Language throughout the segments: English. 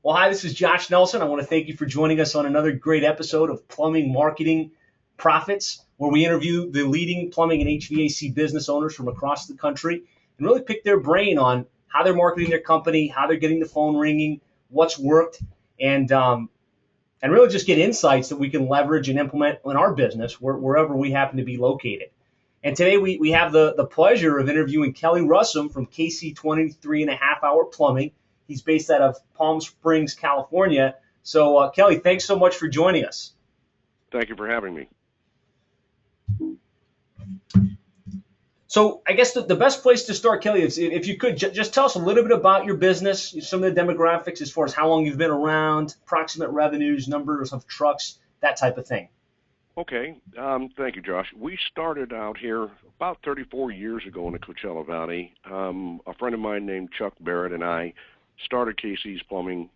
Well, hi, this is Josh Nelson. I want to thank you for joining us on another great episode of Plumbing Marketing Profits, where we interview the leading plumbing and HVAC business owners from across the country and really pick their brain on how they're marketing their company, how they're getting the phone ringing, what's worked, and really just get insights that we can leverage and implement in our business wherever we happen to be located. And today we have the pleasure of interviewing Kelly Russum from KC 23.5 Hour Plumbing. He's based out of Palm Springs, California. So, Kelly, thanks so much for joining us. Thank you for having me. So, I guess the best place to start, Kelly, is if you could just tell us a little bit about your business, some of the demographics as far as how long you've been around, approximate revenues, numbers of trucks, that type of thing. Okay. Thank you, Josh. We started out here about 34 years ago in the Coachella Valley. A friend of mine named Chuck Barrett and I started KC's Plumbing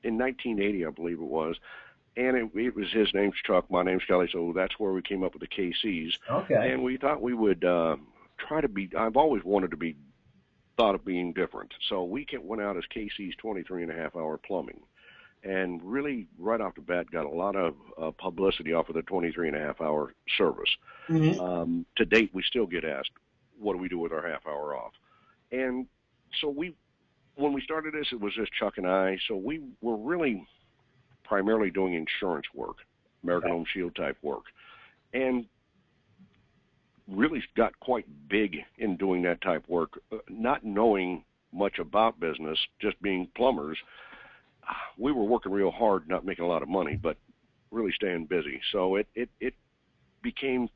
in 1980, I believe it was. And it was his name's Chuck, my name's Kelly, so that's where we came up with the KC's. Okay. And we thought we would try to be, I've always wanted to be, thought of being different. So we went out as KC's 23.5 Hour Plumbing. And really, right off the bat, got a lot of publicity off of the 23.5 hour service. Mm-hmm. To date, we still get asked, what do we do with our half hour off? And so when we started this, it was just Chuck and I. So we were really primarily doing insurance work, American Home Shield type work, and really got quite big in doing that type work, not knowing much about business, just being plumbers. We were working real hard, not making a lot of money, but really staying busy. So it became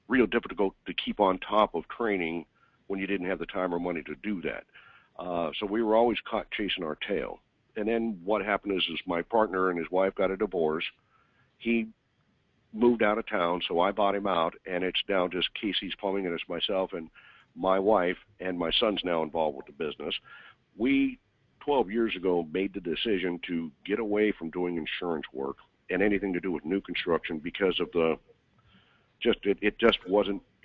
real difficult to keep on top of training when you didn't have the time or money to do that. So we were always caught chasing our tail. And then what happened is my partner and his wife got a divorce. He moved out of town, so I bought him out, and it's now just KC's Plumbing, and it's myself and my wife, and my son's now involved with the business. We 12 years ago made the decision to get away from doing insurance work and anything to do with new construction because of it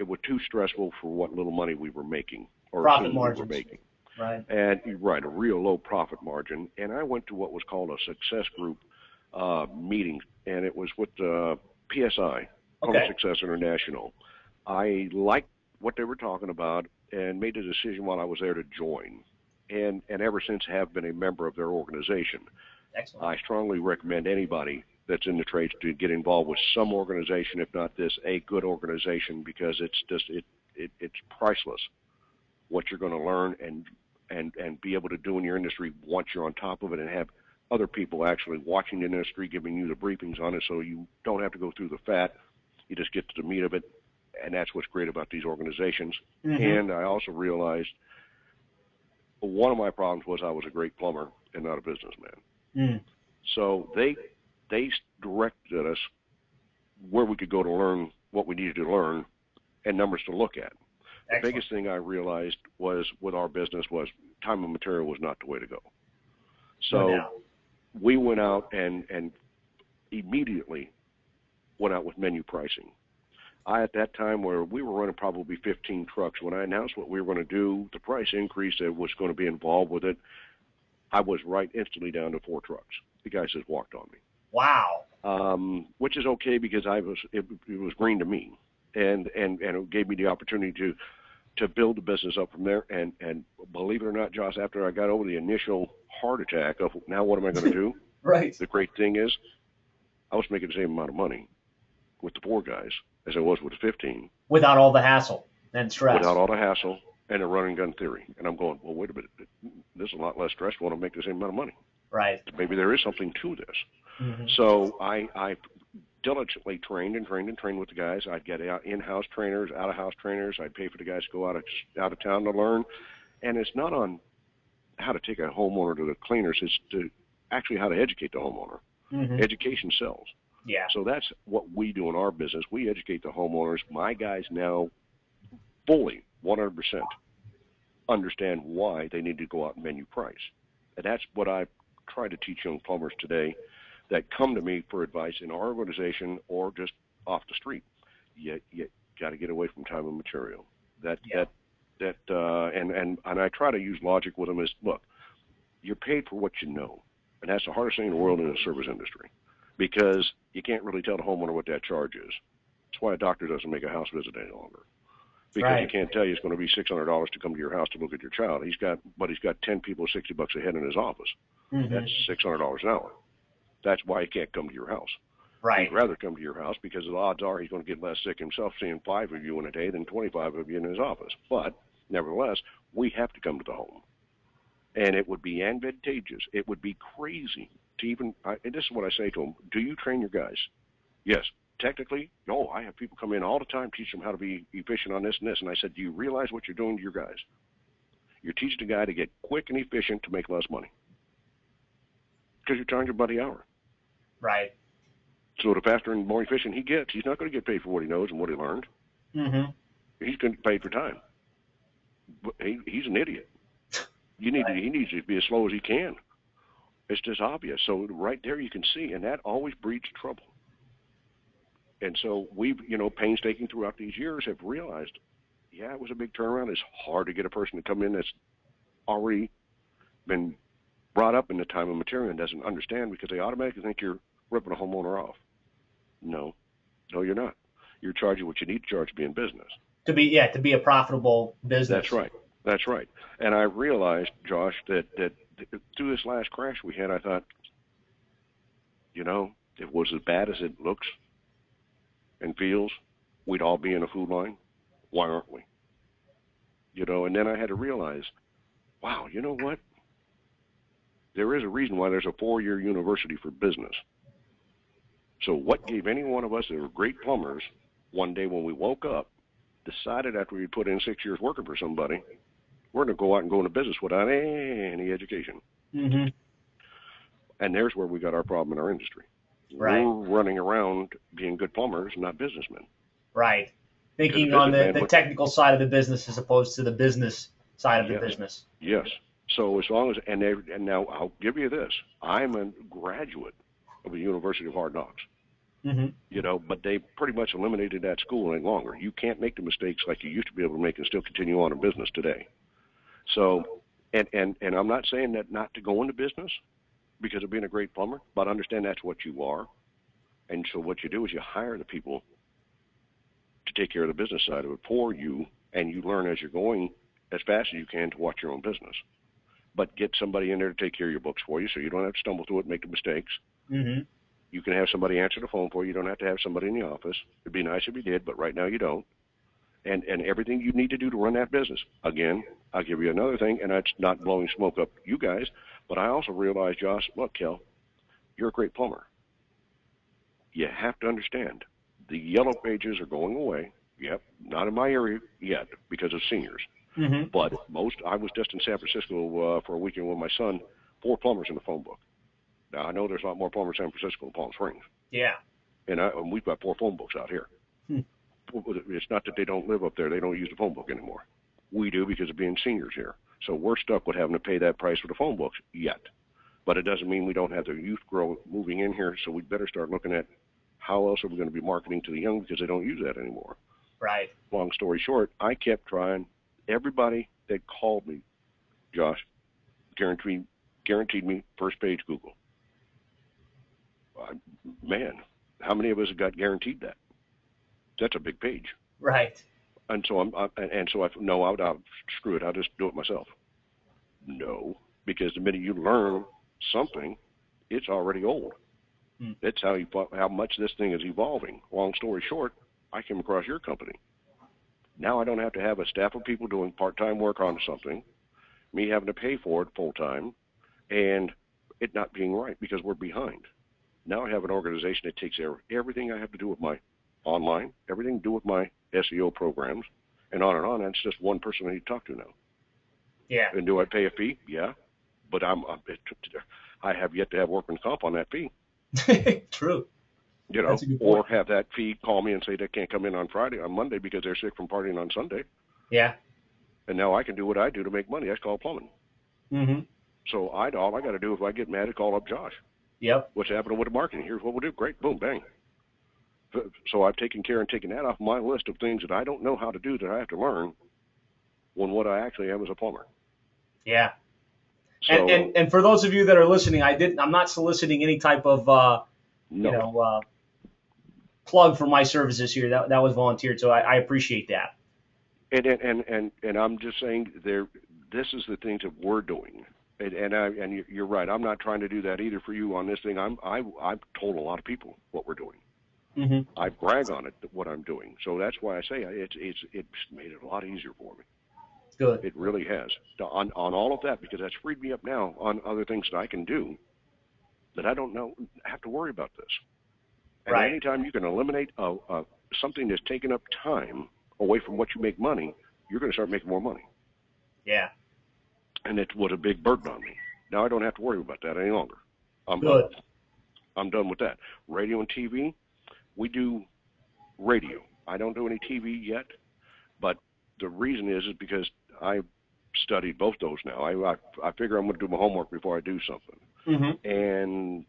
was too stressful for what little money we were making or profit margins. We were making. Right. And right, a real low profit margin. And I went to what was called a success group meeting, and it was with PSI, Public Success International. I liked what they were talking about and made a decision while I was there to join. And ever since have been a member of their organization. Excellent. I strongly recommend anybody that's in the trades to get involved with some organization, if not this, a good organization, because it's priceless what you're going to learn and be able to do in your industry once you're on top of it, and have other people actually watching the industry, giving you the briefings on it, so you don't have to go through the fat. You just get to the meat of it, and that's what's great about these organizations. Mm-hmm. And I also realized one of my problems was I was a great plumber and not a businessman. Mm. So they directed us where we could go to learn what we needed to learn and numbers to look at. Excellent. The biggest thing I realized was with our business was time and material was not the way to go. So we went out and immediately went out with menu pricing. At that time, where we were running probably 15 trucks, when I announced what we were going to do, the price increase that was going to be involved with it, I was right instantly down to 4 trucks. The guy just walked on me. Wow. Which is okay because it was green to me, and it gave me the opportunity to build the business up from there. And believe it or not, Josh, after I got over the initial heart attack of now what am I going to do? Right. The great thing is, I was making the same amount of money with the 4 guys as I was with the 15. Without all the hassle and stress. Without all the hassle and the run and gun theory. And I'm going, well, wait a minute. This is a lot less stressful when I make the same amount of money. Right. Maybe there is something to this. Mm-hmm. So I diligently trained with the guys. I'd get in-house trainers, out-of-house trainers. I'd pay for the guys to go out of town to learn. And it's not on how to take a homeowner to the cleaners. It's to actually how to educate the homeowner. Mm-hmm. Education sells. Yeah. So that's what we do in our business. We educate the homeowners. My guys now fully, 100%, understand why they need to go out and menu price. And that's what I try to teach young plumbers today that come to me for advice in our organization or just off the street. You got to get away from time and material. And I try to use logic with them is, look, you're paid for what you know. And that's the hardest thing in the world in the service industry, because you can't really tell the homeowner what that charge is. That's why a doctor doesn't make a house visit any longer, because Right. he can't tell you it's going to be $600 to come to your house to look at your child. He's got 10 people $60 a head in his office. Mm-hmm. That's $600 an hour. That's why he can't come to your house. Right. He'd rather come to your house, because the odds are he's going to get less sick himself seeing 5 of you in a day than 25 of you in his office. But nevertheless, we have to come to the home. And it would be advantageous. It would be crazy to even, and this is what I say to them, do you train your guys? Yes. Technically, no, I have people come in all the time, teach them how to be efficient on this and this. And I said, do you realize what you're doing to your guys? You're teaching a guy to get quick and efficient to make less money, because you're charging your buddy hour. Right. So the faster and more efficient he gets, he's not going to get paid for what he knows and what he learned. Mm-hmm. He's going to get paid for time. But he's an idiot. He needs to be as slow as he can. It's just obvious. So right there you can see, and that always breeds trouble. And so we've, painstaking throughout these years have realized, yeah, it was a big turnaround. It's hard to get a person to come in that's already been brought up in the time and material and doesn't understand, because they automatically think you're ripping a homeowner off. No, you're not. You're charging what you need to charge to be in business. To be a profitable business. That's right. And I realized, Josh, that through this last crash we had, I thought, if it was as bad as it looks and feels, we'd all be in a food line. Why aren't we? And then I had to realize, wow, you know what? There is a reason why there's a 4-year university for business. So what gave any one of us that were great plumbers one day when we woke up, decided after we put in 6 years working for somebody, we're going to go out and go into business without any education. Mm-hmm. And there's where we got our problem in our industry. Right. We're running around being good plumbers, not businessmen. Right. Thinking on the technical side of the business as opposed to the business side of the business. Yes. So as long as, and now I'll give you this, I'm a graduate of the University of Hard Knocks. Mm-hmm. But they pretty much eliminated that school any longer. You can't make the mistakes like you used to be able to make and still continue on in business today. So, and I'm not saying that not to go into business because of being a great plumber, but understand that's what you are. And so what you do is you hire the people to take care of the business side of it for you, and you learn as you're going as fast as you can to watch your own business. But get somebody in there to take care of your books for you so you don't have to stumble through it and make the mistakes. Mm-hmm. You can have somebody answer the phone for you. You don't have to have somebody in the office. It'd be nice if you did, but right now you don't. And everything you need to do to run that business. Again, I'll give you another thing, and that's not blowing smoke up you guys, but I also realize, Josh, look, Kel, you're a great plumber. You have to understand, the yellow pages are going away. Yep, not in my area yet because of seniors. Mm-hmm. But I was just in San Francisco for a weekend with my son, 4 plumbers in the phone book. Now, I know there's a lot more plumbers in San Francisco than Palm Springs. Yeah. And we've got 4 phone books out here. It's not that they don't live up there. They don't use the phone book anymore. We do because of being seniors here. So we're stuck with having to pay that price for the phone books yet. But it doesn't mean we don't have the youth growth moving in here, so we better start looking at how else are we going to be marketing to the young, because they don't use that anymore. Right. Long story short, I kept trying. Everybody that called me, Josh, guaranteed me first page Google. Man, how many of us have got guaranteed that? That's a big page. Right. And so screw it, I'll just do it myself. No, because the minute you learn something, it's already old. That's how much this thing is evolving. Long story short, I came across your company. Now I don't have to have a staff of people doing part-time work on something, me having to pay for it full-time, and it not being right because we're behind. Now I have an organization that takes care of everything I have to do with my online, everything to do with my SEO programs, and on and on. And it's just one person I need to talk to now. Yeah. And do I pay a fee? Yeah. But I have yet to have workman's comp on that fee. True. Or have that fee call me and say they can't come in on Monday because they're sick from partying on Sunday. Yeah. And now I can do what I do to make money. That's called plumbing. Mm-hmm. So all I got to do if I get mad is call up Josh. Yep. What's happening with the marketing? Here's what we'll do. Great. Boom, bang. So I've taken care and taken that off my list of things that I don't know how to do that I have to learn when what I actually am is a plumber. Yeah. So And for those of you that are listening, I'm not soliciting any type of no, plug for my services here. That was volunteered, so I appreciate that. and I'm just saying this is the things that we're doing. And you're right. I'm not trying to do that either for you on this thing. I've told a lot of people what we're doing. Mm-hmm. I brag on it, what I'm doing. So that's why I say it's made it a lot easier for me. Good. It really has on all of that, because that's freed me up now on other things that I can do that I don't have to worry about this. And Right. anytime you can eliminate something that's taken up time away from what you make money, you're going to start making more money. Yeah. And it was a big burden on me. Now I don't have to worry about that any longer. Good. I'm done with that. Radio and TV, we do radio. I don't do any TV yet, but the reason is because I studied both those now. I figure I'm going to do my homework before I do something. Mm-hmm. And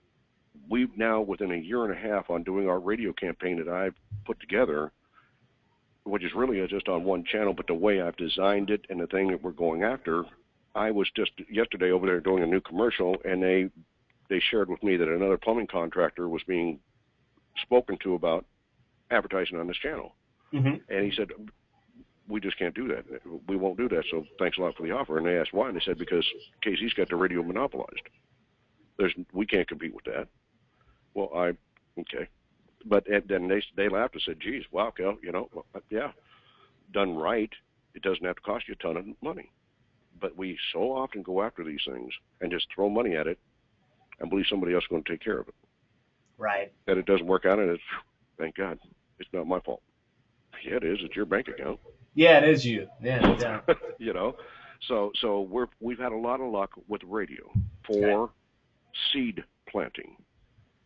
we've now, within a year and a half on doing our radio campaign that I've put together, which is really just on one channel, but the way I've designed it and the thing that we're going after, I was just yesterday over there doing a new commercial, and they shared with me that another plumbing contractor was being spoken to about advertising on this channel. Mm-hmm. And he said, we just can't do that. We won't do that, so thanks a lot for the offer. And they asked why, and they said, because Casey's got the radio monopolized. We can't compete with that. Well, okay. But then they laughed and said, geez, wow, Kel, yeah, done right, it doesn't have to cost you a ton of money. But we so often go after these things and just throw money at it and believe somebody else is going to take care of it. Right. And it doesn't work out, and it's, thank God, it's not my fault. Yeah, it is. It's your bank account. Yeah, it is you. Yeah. So we've had a lot of luck with radio for seed planting.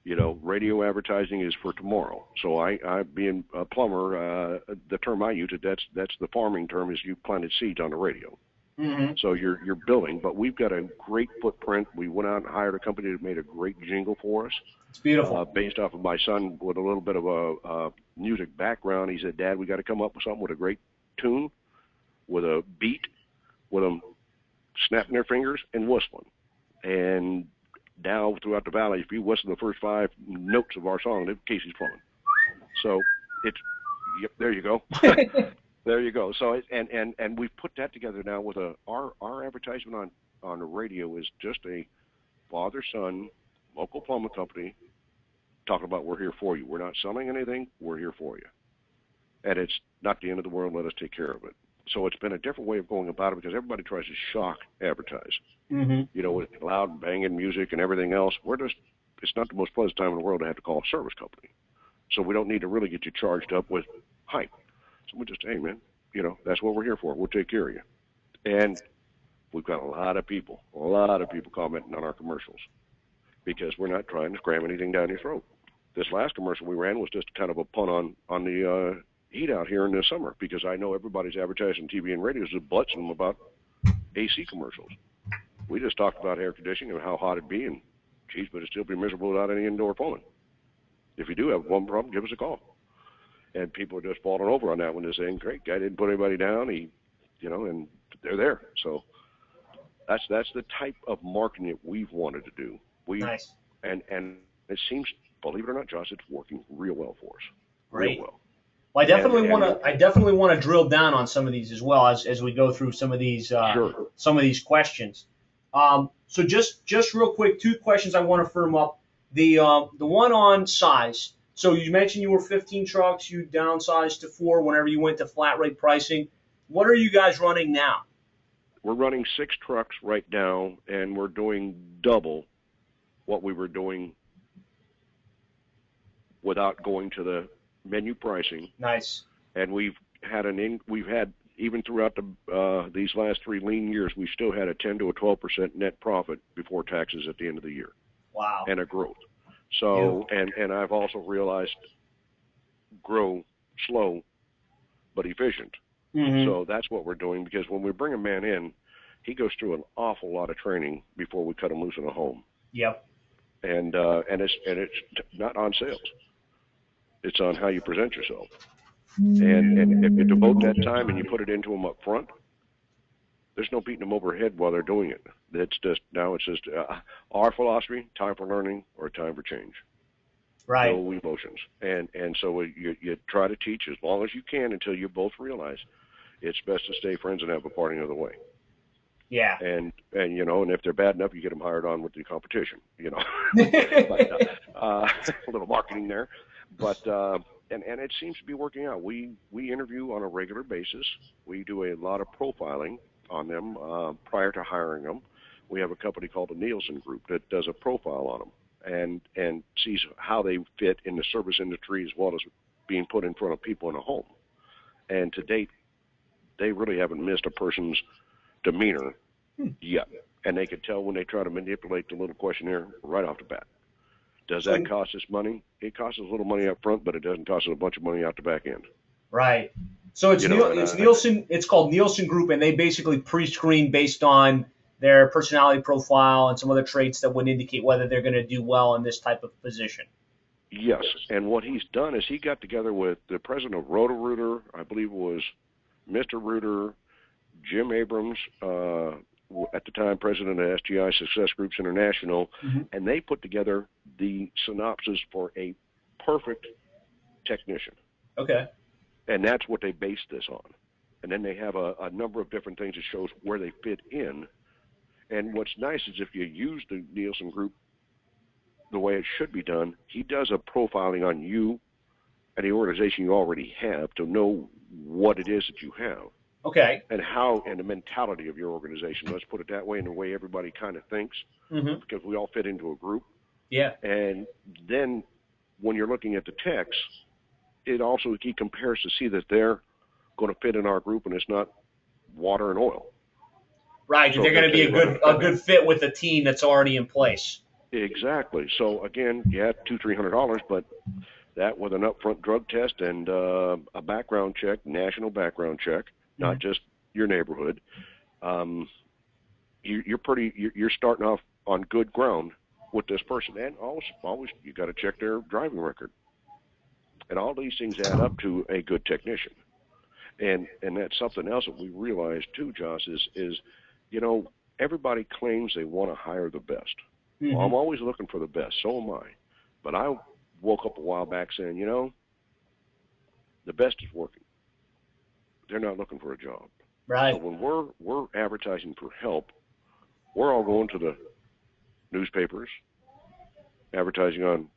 Radio advertising is for tomorrow. So I being a plumber, the term I use, that's the farming term, is you planted seeds on the radio. Mm-hmm. So you're building, but we've got a great footprint. We went out and hired a company that made a great jingle for us. It's beautiful. Based off of my son with a little bit of a music background. He said, Dad, we got to come up with something with a great tune, with a beat, with them snapping their fingers and whistling. And now throughout the valley, if you whistle the first 5 notes of our song, Casey's Plumbing. So yep, there you go. There you go. So and we've put that together now with our advertisement on the radio is just a father-son local plumbing company talking about, we're here for you. We're not selling anything. We're here for you. And it's not the end of the world. Let us take care of it. So it's been a different way of going about it, because everybody tries to shock advertise. Mm-hmm. With loud banging music and everything else. It's not the most pleasant time in the world to have to call a service company. So we don't need to really get you charged up with hype. So we just, hey, man, that's what we're here for. We'll take care of you. And we've got a lot of people commenting on our commercials, because we're not trying to cram anything down your throat. This last commercial we ran was just kind of a pun on the heat out here in the summer, because I know everybody's advertising TV and radios is blitzing them about AC commercials. We just talked about air conditioning and how hot it'd be, and geez, but it'd still be miserable without any indoor plumbing. If you do have one problem, give us a call. And people are just falling over on that one. They're saying, great, guy didn't put anybody down. And they're there. So that's the type of marketing that we've wanted to do. Nice. And it seems, believe it or not, Josh, it's working real well for us. Great. Real well. Well, I definitely want to drill down on some of these as well as we go through some of these Sure. some of these questions. So just real quick, 2 questions I want to firm up. The one on size. So you mentioned you were 15 trucks, you downsized to 4 whenever you went to flat rate pricing. What are you guys running now? We're running 6 trucks right now, and we're doing double what we were doing without going to the menu pricing. Nice. And we've had even throughout these last 3 lean years, we still had a 10 to a 12% net profit before taxes at the end of the year. Wow. And a growth. So, and I've also realized grow slow but efficient. Mm-hmm. So that's what we're doing, because when we bring a man in, he goes through an awful lot of training before we cut him loose in a home. Yep. And it's not on sales. It's on how you present yourself. And if you devote that time and you put it into them up front, there's no beating them over the head while they're doing it. It's just our philosophy: time for learning or time for change. Right. No emotions, and so you try to teach as long as you can until you both realize it's best to stay friends and have a party another way. Yeah. And if they're bad enough, you get them hired on with the competition. But, a little marketing there, but and it seems to be working out. We interview on a regular basis. We do a lot of profiling on them prior to hiring them. We have a company called the Nielsen Group that does a profile on them and sees how they fit in the service industry as well as being put in front of people in a home. And to date, they really haven't missed a person's demeanor yet. And they can tell when they try to manipulate the little questionnaire right off the bat. Does that cost us money? It costs us a little money up front, but it doesn't cost us a bunch of money out the back end. Right. So it's Nielsen. It's called Nielsen Group, and they basically pre-screen based on their personality profile and some other traits that would indicate whether they're going to do well in this type of position. Yes, and what he's done is he got together with the president of Roto-Rooter, I believe it was Mr. Rooter, Jim Abrams, at the time president of SGI Success Groups International, and they put together the synopsis for a perfect technician. Okay. And that's what they base this on. And then they have a number of different things that shows where they fit in. And what's nice is if you use the Nielsen Group the way it should be done, he does a profiling on you and the organization you already have to know what it is that you have. Okay. And the mentality of your organization. Let's put it that way, in the way everybody kind of thinks, because we all fit into a group. Yeah. And then when you're looking at the techs, he compares to see that they're going to fit in our group and it's not water and oil. Right. So they're going to be a good fit with the team that's already in place. Exactly. So again, $200-300, but that with an upfront drug test and a background check, national background check, not just your neighborhood. You're starting off on good ground with this person, and always you got to check their driving record, and all these things add up to a good technician. And that's something else that we realize too, Josh, is everybody claims they want to hire the best. Well, I'm always looking for the best. So am I. But I woke up a while back saying, the best is working. They're not looking for a job. Right. So when we're advertising for help, we're all going to the newspapers, advertising on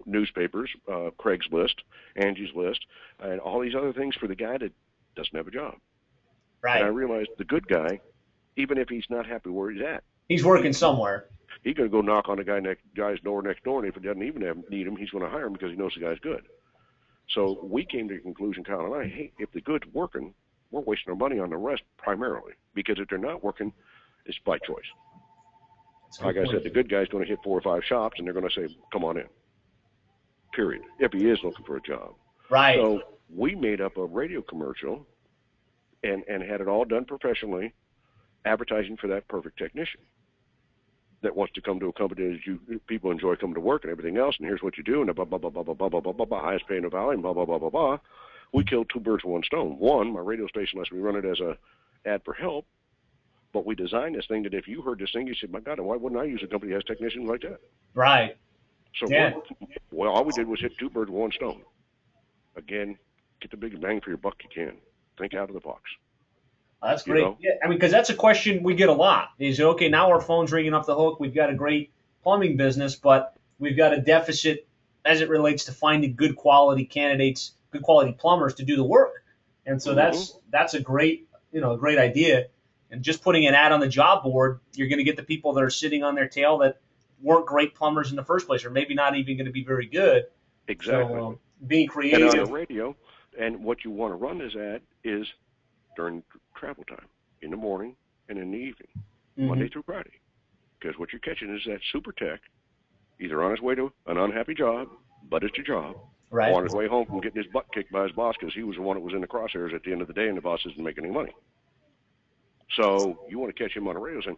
newspapers, Craigslist, Angie's List, and all these other things for the guy that doesn't have a job. Right. And I realized the good guy, even if he's not happy where he's at, he's working somewhere. He's going to go knock on the guy's door next door, and if he doesn't even need him, he's going to hire him because he knows the guy's good. So we came to the conclusion, Kyle and I, hey, if the good's working, we're wasting our money on the rest primarily, because if they're not working, it's by choice. Like I said, the good guy's going to hit 4 or 5 shops, and they're going to say, come on in, period, if he is looking for a job. Right. So we made up a radio commercial and had it all done professionally, advertising for that perfect technician that wants to come to a company that people enjoy coming to work and everything else, and here's what you do, and blah, blah, blah, blah, blah, blah, blah, blah, blah, blah, highest pay in the valley, and blah, blah, blah, blah, blah. We killed 2 birds with 1 stone. One, my radio station lets me run it as a ad for help, but we designed this thing that if you heard this thing, you said, my God, why wouldn't I use a company that has technicians like that? Right. So, all we did was hit 2 birds with 1 stone. Again, get the big bang for your buck you can. Think out of the box. That's great. Yeah, I mean, because that's a question we get a lot. Is, okay, now our phone's ringing off the hook. We've got a great plumbing business, but we've got a deficit as it relates to finding good quality candidates, good quality plumbers to do the work. And so that's a great idea. And just putting an ad on the job board, you're going to get the people that are sitting on their tail that weren't great plumbers in the first place, or maybe not even going to be very good. Exactly. So being creative. And on the radio, and what you want to run this ad is during travel time, in the morning and in the evening, Monday through Friday. Because what you're catching is that super tech, either on his way to an unhappy job, but it's a job, right, or on his way home from getting his butt kicked by his boss because he was the one that was in the crosshairs at the end of the day and the boss isn't making any money. So you want to catch him on the radio saying,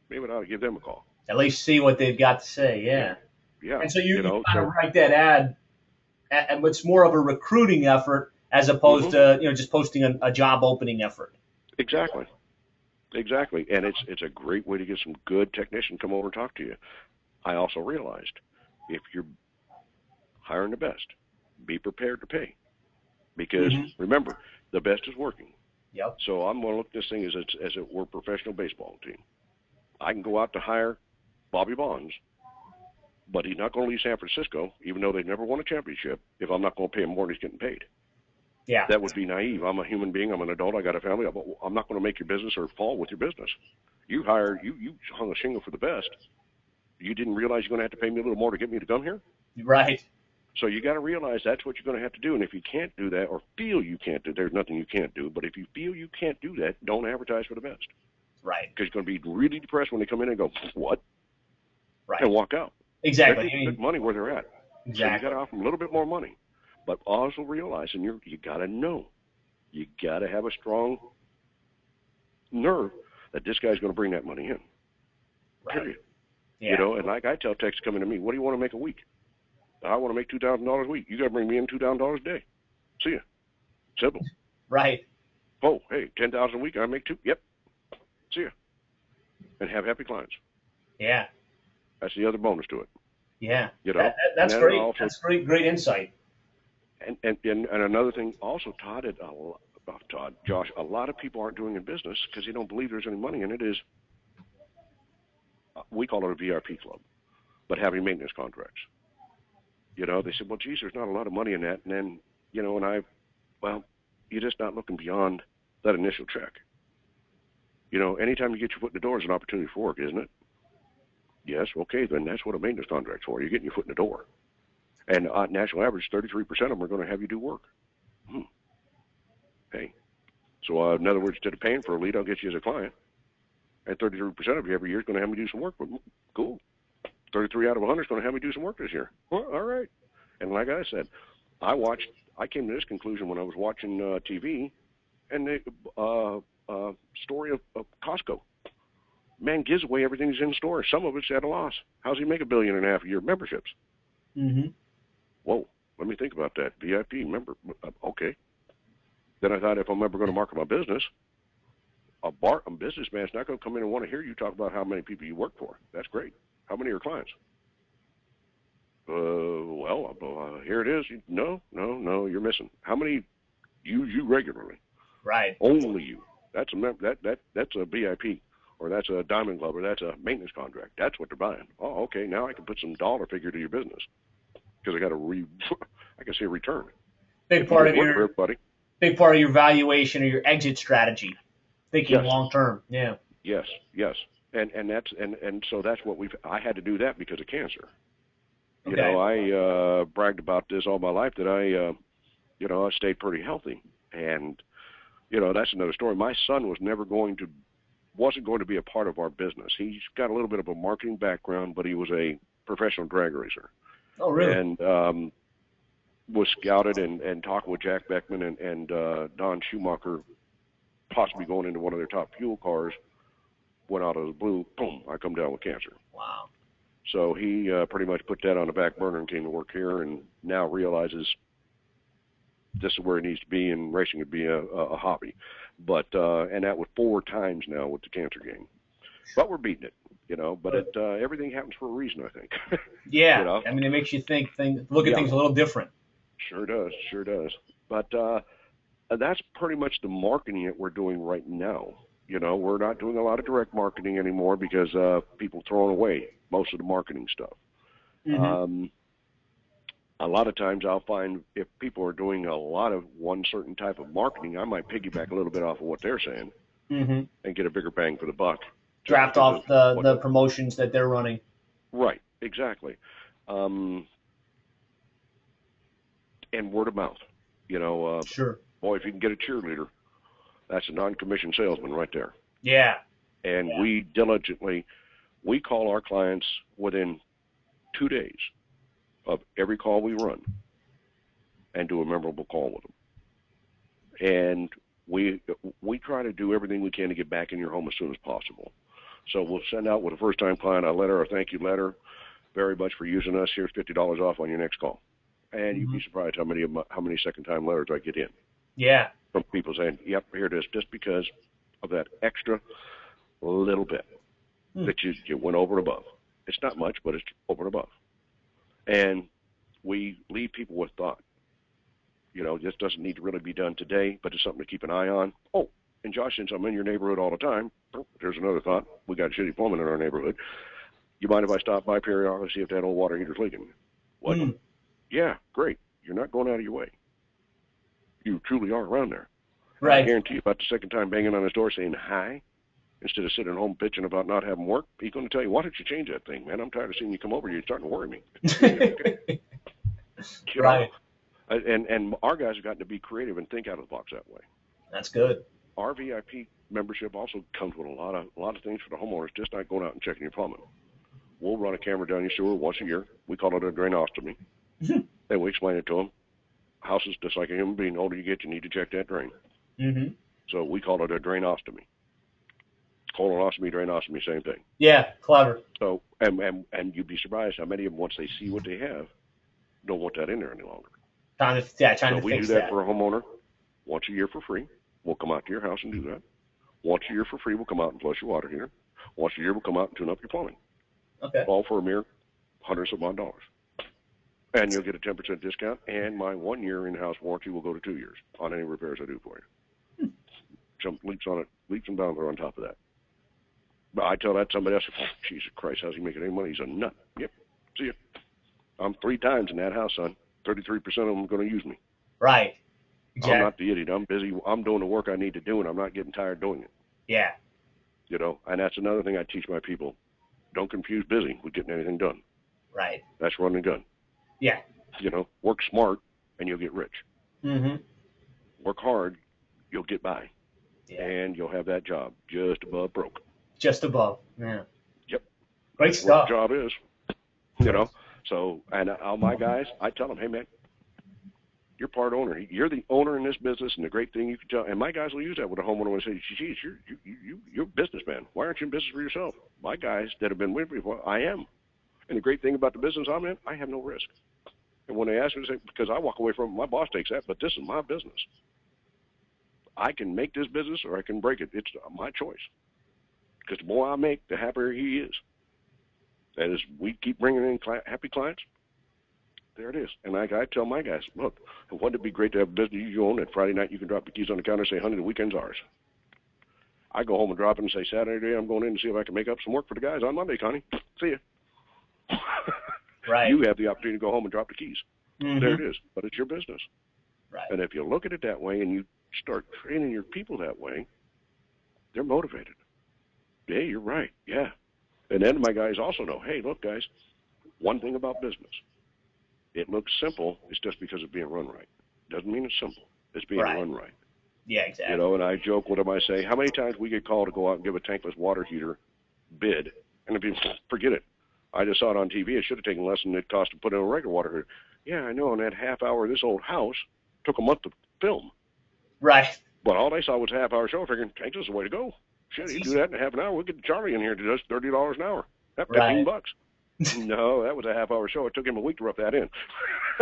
maybe I ought to give them a call. At least see what they've got to say, yeah. Yeah. And so you kind of write that ad, and it's more of a recruiting effort as opposed to just posting a job opening effort. Exactly. Exactly. And it's a great way to get some good technician come over and talk to you. I also realized if you're hiring the best, be prepared to pay. Because remember, the best is working. Yep. So I'm going to look at this thing as it were a professional baseball team. I can go out to hire Bobby Bonds, but he's not going to leave San Francisco, even though they've never won a championship, if I'm not going to pay him more than he's getting paid. Yeah. That would be naive. I'm a human being. I'm an adult. I got a family. I'm not going to make your business or fall with your business. You hung a shingle for the best. You didn't realize you're going to have to pay me a little more to get me to come here? Right. So you got to realize that's what you're going to have to do. And if you can't do that or feel you can't do, there's nothing you can't do. But if you feel you can't do that, don't advertise for the best. Right. Because you're going to be really depressed when they come in and go, what? Right. And walk out. Exactly. They're getting good money where they're at. Exactly. So you got to offer them a little bit more money. But also realize, and you got to know, you got to have a strong nerve that this guy's going to bring that money in. Right. Period. Yeah. You know, and like I tell techs coming to me, what do you want to make a week? I want to make $2,000 a week. You got to bring me in $2,000 a day. See ya. Simple. Right. Oh, hey, $10,000 a week. I make $2. Yep. See ya. And have happy clients. Yeah. That's the other bonus to it. Yeah. You know, that's and great. also, That's great insight. And another thing, also, Josh, a lot of people aren't doing in business because they don't believe there's any money in it. Is we call it a VIP club, but having maintenance contracts. You know, they said, well, geez, there's not a lot of money in that. And then, you know, well, you're just not looking beyond that initial check. You know, anytime you get your foot in the door is an opportunity for work, isn't it? Yes, okay, then that's what a maintenance contract's for. You're getting your foot in the door. And national average, 33% of them are going to have you do work. Hey, so in other words, instead of paying for a lead, I'll get you as a client. And 33% of you every year is going to have me do some work. Cool. 33 out of 100 is going to have me do some work this year. Well, all right. And like I said, I came to this conclusion when I was watching TV and the story of Costco. Man gives away everything that's in store. Some of it's at a loss. How's he make $1.5 billion a year? Memberships. Whoa, let me think about that. VIP member. Okay. Then I thought, if I'm ever going to market my business, a businessman's not going to come in and want to hear you talk about how many people you work for. That's great. How many are clients? Here it is. No, you're missing. How many use you regularly? Right. Only you. That's a VIP, or that's a diamond club, or that's a maintenance contract. That's what they're buying. Oh, okay. Now I can put some dollar figure to your business because I got I can see a return. Big part of your valuation or your exit strategy. Thinking long term. Yeah. Yes. And so that's what I had to do that because of cancer. Okay. You know, I bragged about this all my life that I stayed pretty healthy. And, you know, that's another story. My son wasn't going to be a part of our business. He's got a little bit of a marketing background, but he was a professional drag racer. Oh, really? And was scouted and talking with Jack Beckman and Don Schumacher, possibly going into one of their top fuel cars. Went out of the blue, boom, I come down with cancer. Wow. So he pretty much put that on the back burner and came to work here, and now realizes this is where he needs to be, and racing would be a hobby. But and that was 4 times now with the cancer game. But we're beating it, you know. But everything happens for a reason, I think. Yeah. You know? I mean, it makes you look at things a little different. Sure does. But that's pretty much the marketing that we're doing right now. You know, we're not doing a lot of direct marketing anymore because people throwing away most of the marketing stuff. A lot of times I'll find if people are doing a lot of one certain type of marketing, I might piggyback a little bit off of what they're saying and get a bigger bang for the buck. Draft off the promotions that they're running. Right, exactly. And word of mouth. You know, sure. Boy, if you can get a cheerleader, that's a non-commissioned salesman right there. Yeah. And we call our clients within 2 days of every call we run and do a memorable call with them. And we try to do everything we can to get back in your home as soon as possible. So we'll send out with a first-time client a letter, a thank you letter, very much for using us. Here's $50 off on your next call. And you'd be surprised how many second-time letters I get in. Yeah. From people saying, yep, here it is, just because of that extra little bit that you went over and above. It's not much, but it's over and above. And we leave people with thought. This doesn't need to really be done today, but it's something to keep an eye on. Oh, and Josh, since I'm in your neighborhood all the time, there's another thought. We got shitty plumbing in our neighborhood. You mind if I stop by periodically to see if that old water heater's leaking? What? Yeah, great. You're not going out of your way. You truly are around there. Right. I guarantee you, about the second time banging on his door saying hi, instead of sitting home bitching about not having work, he's going to tell you, why don't you change that thing, man? I'm tired of seeing you come over. You're starting to worry me. Right. And our guys have gotten to be creative and think out of the box that way. That's good. Our VIP membership also comes with a lot of things for the homeowners, just not going out and checking your plumbing. We'll run a camera down your sewer once a year. We call it a drainostomy. And we explain it to them. House is just like a human being. The older you get, you need to check that drain. So we call it a drainostomy. Colonostomy, drainostomy, same thing. Yeah, clever. So, and you'd be surprised how many of them, once they see what they have, don't want that in there any longer. Trying to fix that. So we do that for a homeowner once a year for free. We'll come out to your house and do that. Once a year for free, we'll come out and flush your water heater. Once a year, we'll come out and tune up your plumbing. Okay. All for a mere $100-some-odd. And you'll get a 10% discount, and my 1 year in-house warranty will go to 2 years on any repairs I do for you. Some leaks and bounds are on top of that. But I tell that to somebody else, Jesus Christ, how's he making any money? He's a nut. Yep, see ya. I'm 3 times in that house, son. 33% of them are going to use me. Right. Exactly. I'm not the idiot. I'm busy. I'm doing the work I need to do, and I'm not getting tired doing it. Yeah. And that's another thing I teach my people. Don't confuse busy with getting anything done. Right. That's run and gun. Yeah. Work smart, and you'll get rich. Mm-hmm. Work hard, you'll get by. Yeah. And you'll have that job just above broke. Just above. Yeah. Yep. Great stuff. What the job is, So, and all my guys, I tell them, hey, man, you're part owner. You're the owner in this business, and the great thing you can tell, and my guys will use that with a homeowner and say, geez, you're a businessman. Why aren't you in business for yourself? My guys that have been with me, well, I am. And the great thing about the business I'm in, I have no risk. And when they ask me, they say, because I walk away from it, my boss takes that, but this is my business. I can make this business or I can break it. It's my choice. Because the more I make, the happier he is. And as we keep bringing in happy clients, there it is. And I tell my guys, look, wouldn't it be great to have a business you own that Friday night you can drop the keys on the counter and say, honey, the weekend's ours. I go home and drop it and say, Saturday I'm going in to see if I can make up some work for the guys on Monday, Connie. See ya. Right. You have the opportunity to go home and drop the keys. There it is. But it's your business. Right. And if you look at it that way and you start training your people that way, they're motivated. Hey, you're right. Yeah. And then my guys also know, hey, look, guys, one thing about business, it looks simple. It's just because it's being run right. Doesn't mean it's simple. It's being run right. Yeah, exactly. And I joke with them. I say, how many times we get called to go out and give a tankless water heater bid, and if you forget it. I just saw it on TV. It should have taken less than it cost to put in a regular water heater. Yeah, I know. In that half hour, this old house took a month to film. Right. But all they saw was a half-hour show. Figuring, tankless is the way to go. Shit, you do that in half an hour. We'll get Charlie in here to just $30 an hour. That's $15. No, that was a half-hour show. It took him a week to rough that in.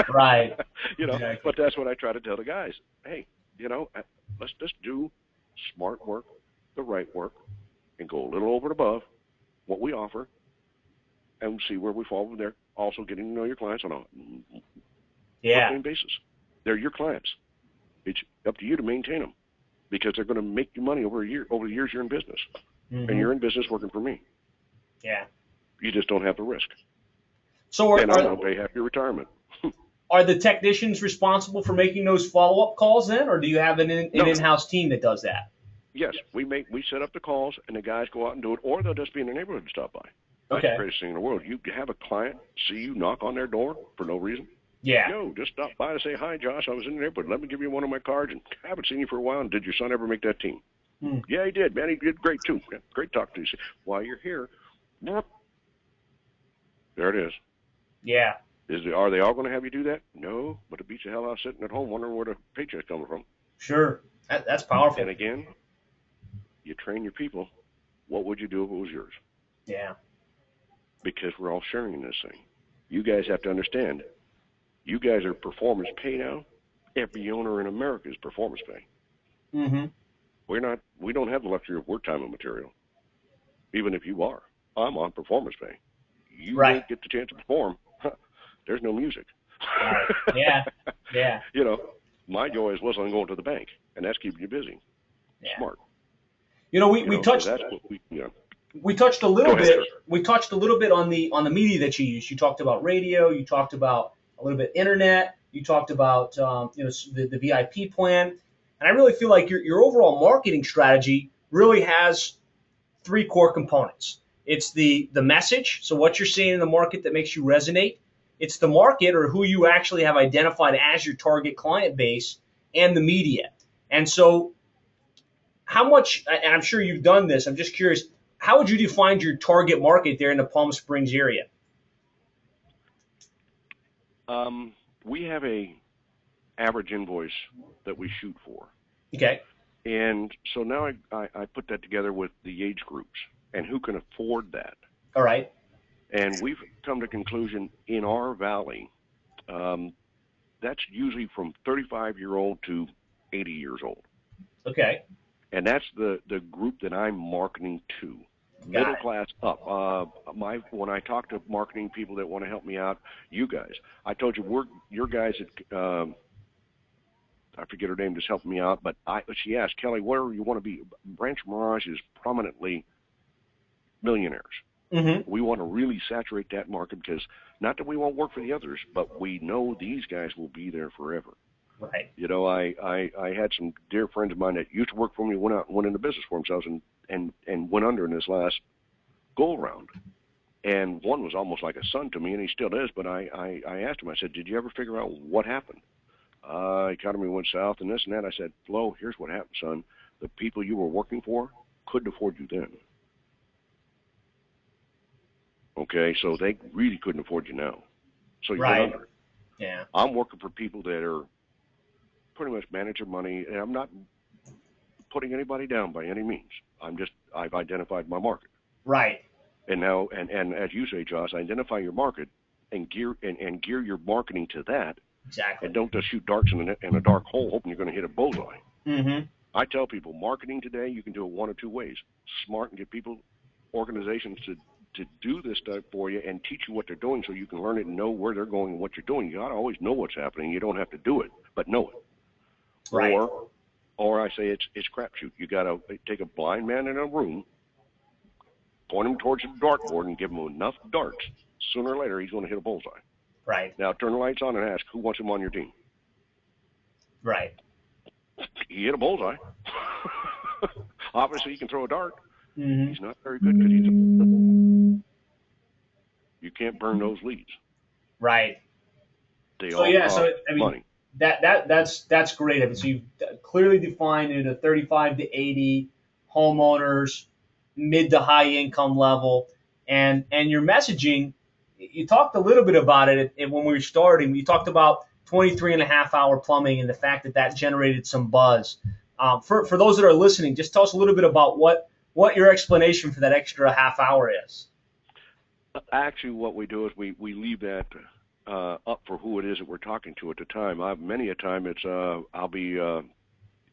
Right. Exactly. But that's what I try to tell the guys. Hey, let's just do smart work, the right work, and go a little over and above what we offer, and see where we fall from there. Also getting to know your clients on a monthly basis. They're your clients. It's up to you to maintain them because they're going to make you money over the years you're in business. And you're in business working for me. Yeah. You just don't have the risk. So and I'm going to pay half your retirement. Are the technicians responsible for making those follow-up calls then, or do you have an in-house team that does that? Yes, we set up the calls, and the guys go out and do it, or they'll just be in the neighborhood and stop by. That's the greatest thing in the world. You have a client see you knock on their door for no reason. Yeah. Yo, just stop by to say, hi, Josh, I was in the neighborhood. Let me give you one of my cards, and I haven't seen you for a while, and did your son ever make that team? Yeah, he did, man. He did great, too. Yeah, great talking to you. While you're here, there it is. Yeah. Are they all going to have you do that? No, but it beats the hell out of sitting at home wondering where the paycheck's coming from. Sure. That's powerful. And again, you train your people. What would you do if it was yours? Yeah. Because we're all sharing in this thing. You guys have to understand, you guys are performance pay now. Every owner in America is performance pay. We don't have the luxury of work time and material. Even if you are, I'm on performance pay. You Right. won't get the chance to perform. There's no music. Right. Yeah. Yeah. You know, my joy is whistling going to the bank, and that's keeping you busy. Yeah. Smart. You know, we touched So that's what we, you know. we touched a little Go ahead, bit. sir. We touched a little bit on the media that you use. You talked about radio. You talked about a little bit internet. You talked about the VIP plan, and I really feel like your overall marketing strategy really has three core components. It's the message, so what you're seeing in the market that makes you resonate. It's the market, or who you actually have identified as your target client base, and the media. And so, how much? And I'm sure you've done this. I'm just curious. How would you define your target market there in the Palm Springs area? We have a average invoice that we shoot for. Okay. And so now I put that together with the age groups and who can afford that. All right. And we've come to the conclusion in our valley, that's usually from 35-year-old to 80 years old. Okay. And that's the group that I'm marketing to. Middle class up. When I talk to marketing people that want to help me out, you guys, I told you your guys at I forget her name, just helping me out, but she asked, Kelly, where do you want to be? Ranch Mirage is prominently millionaires. Mm-hmm. We want to really saturate that market because not that we won't work for the others, but we know these guys will be there forever. Right. You know, I had some dear friends of mine that used to work for me, went out and went into business for themselves and went under in this last go-around. And one was almost like a son to me, and he still is, but I asked him, I said, did you ever figure out what happened? Economy went south and this and that. I said, Flo, here's what happened, son. The people you were working for couldn't afford you then. Okay, so they really couldn't afford you now. So you went under. Yeah. I'm working for people that are pretty much manage their money, and I'm not putting anybody down by any means. I've identified my market. Right. And now, and as you say, Josh, identify your market and gear your marketing to that. Exactly. And don't just shoot darts in a dark hole hoping you're going to hit a bullseye. Mm-hmm. I tell people, marketing today, you can do it one of two ways. Smart and get people, organizations to do this stuff for you and teach you what they're doing so you can learn it and know where they're going and what you're doing. You got to always know what's happening. You don't have to do it, but know it. Right. Or I say it's crapshoot. You got to take a blind man in a room, point him towards the dartboard and give him enough darts. Sooner or later, he's going to hit a bullseye. Right. Now, turn the lights on and ask, who wants him on your team? Right. He hit a bullseye. Obviously, he can throw a dart. Mm-hmm. He's not very good because you can't burn those leads. Right. They So all yeah, cost so I mean money. that's great. I mean, so you've clearly defined it a 35 to 80 homeowners, mid to high income level, and your messaging. You talked a little bit about it when we were starting. You talked about 23 and a half hour plumbing and the fact that generated some buzz. For those that are listening, just tell us a little bit about what your explanation for that extra half hour is. Actually, what we do is we leave that up for who it is that we're talking to at the time. Many a time it's I'll be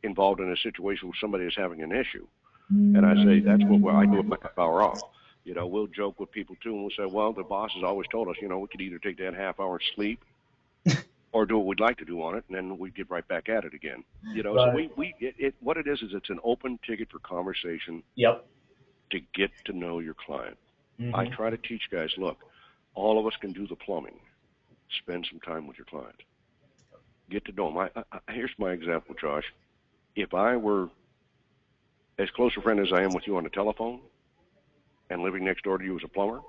involved in a situation where somebody is having an issue, and I say that's what I do with my half hour off. You know, we'll joke with people too, and we'll say, well, the boss has always told us, you know, we could either take that half hour and sleep or do what we'd like to do on it, and then we get right back at it again. You know, Right. So what it is it's an open ticket for conversation. Yep. To get to know your client. Mm-hmm. I try to teach guys, look, all of us can do the plumbing. Spend some time with your client. Get to know them. Here's my example, Josh. If I were as close a friend as I am with you on the telephone and living next door to you as a plumber,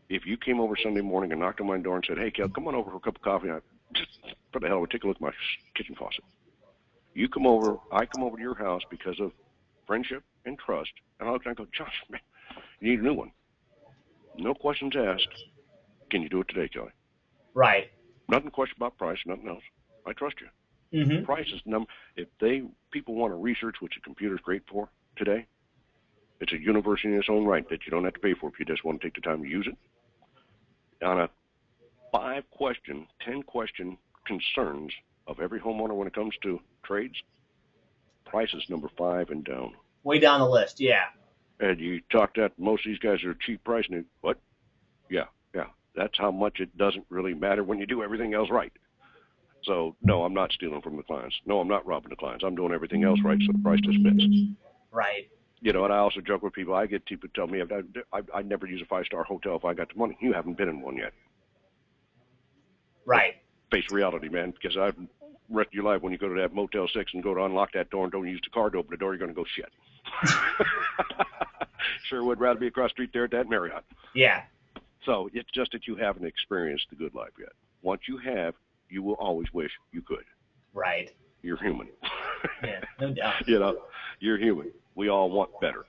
if you came over Sunday morning and knocked on my door and said, hey, Kel, come on over for a cup of coffee, just for the hell of it, take a look at my kitchen faucet. You come over, I come over to your house because of friendship and trust, and I'll look and go, Josh, man, you need a new one. No questions asked. Can you do it today, Kelly? Right. Nothing question about price, nothing else. I trust you. Mm-hmm. Price is if people want to research, which a computer's great for today, it's a university in its own right that you don't have to pay for if you just want to take the time to use it. On a 5-question, 10-question concerns of every homeowner when it comes to trades, price is number 5 and down. Way down the list, yeah. And you talk that most of these guys are cheap price, and they, what? Yeah. That's how much it doesn't really matter when you do everything else right. So, no, I'm not stealing from the clients. No, I'm not robbing the clients. I'm doing everything else right, so the price just fits. Right. You know, and I also joke with people. I get people tell me I'd never use a 5-star hotel if I got the money. You haven't been in one yet. Right. Face reality, man, because I've rest of your life when you go to that Motel 6 and go to unlock that door and don't use the card to open the door, you're going to go shit. Sure would rather be across the street there at that Marriott. Yeah. So it's just that you haven't experienced the good life yet. Once you have, you will always wish you could. Right. You're human. Yeah, no doubt. You know, you're human. We all want better.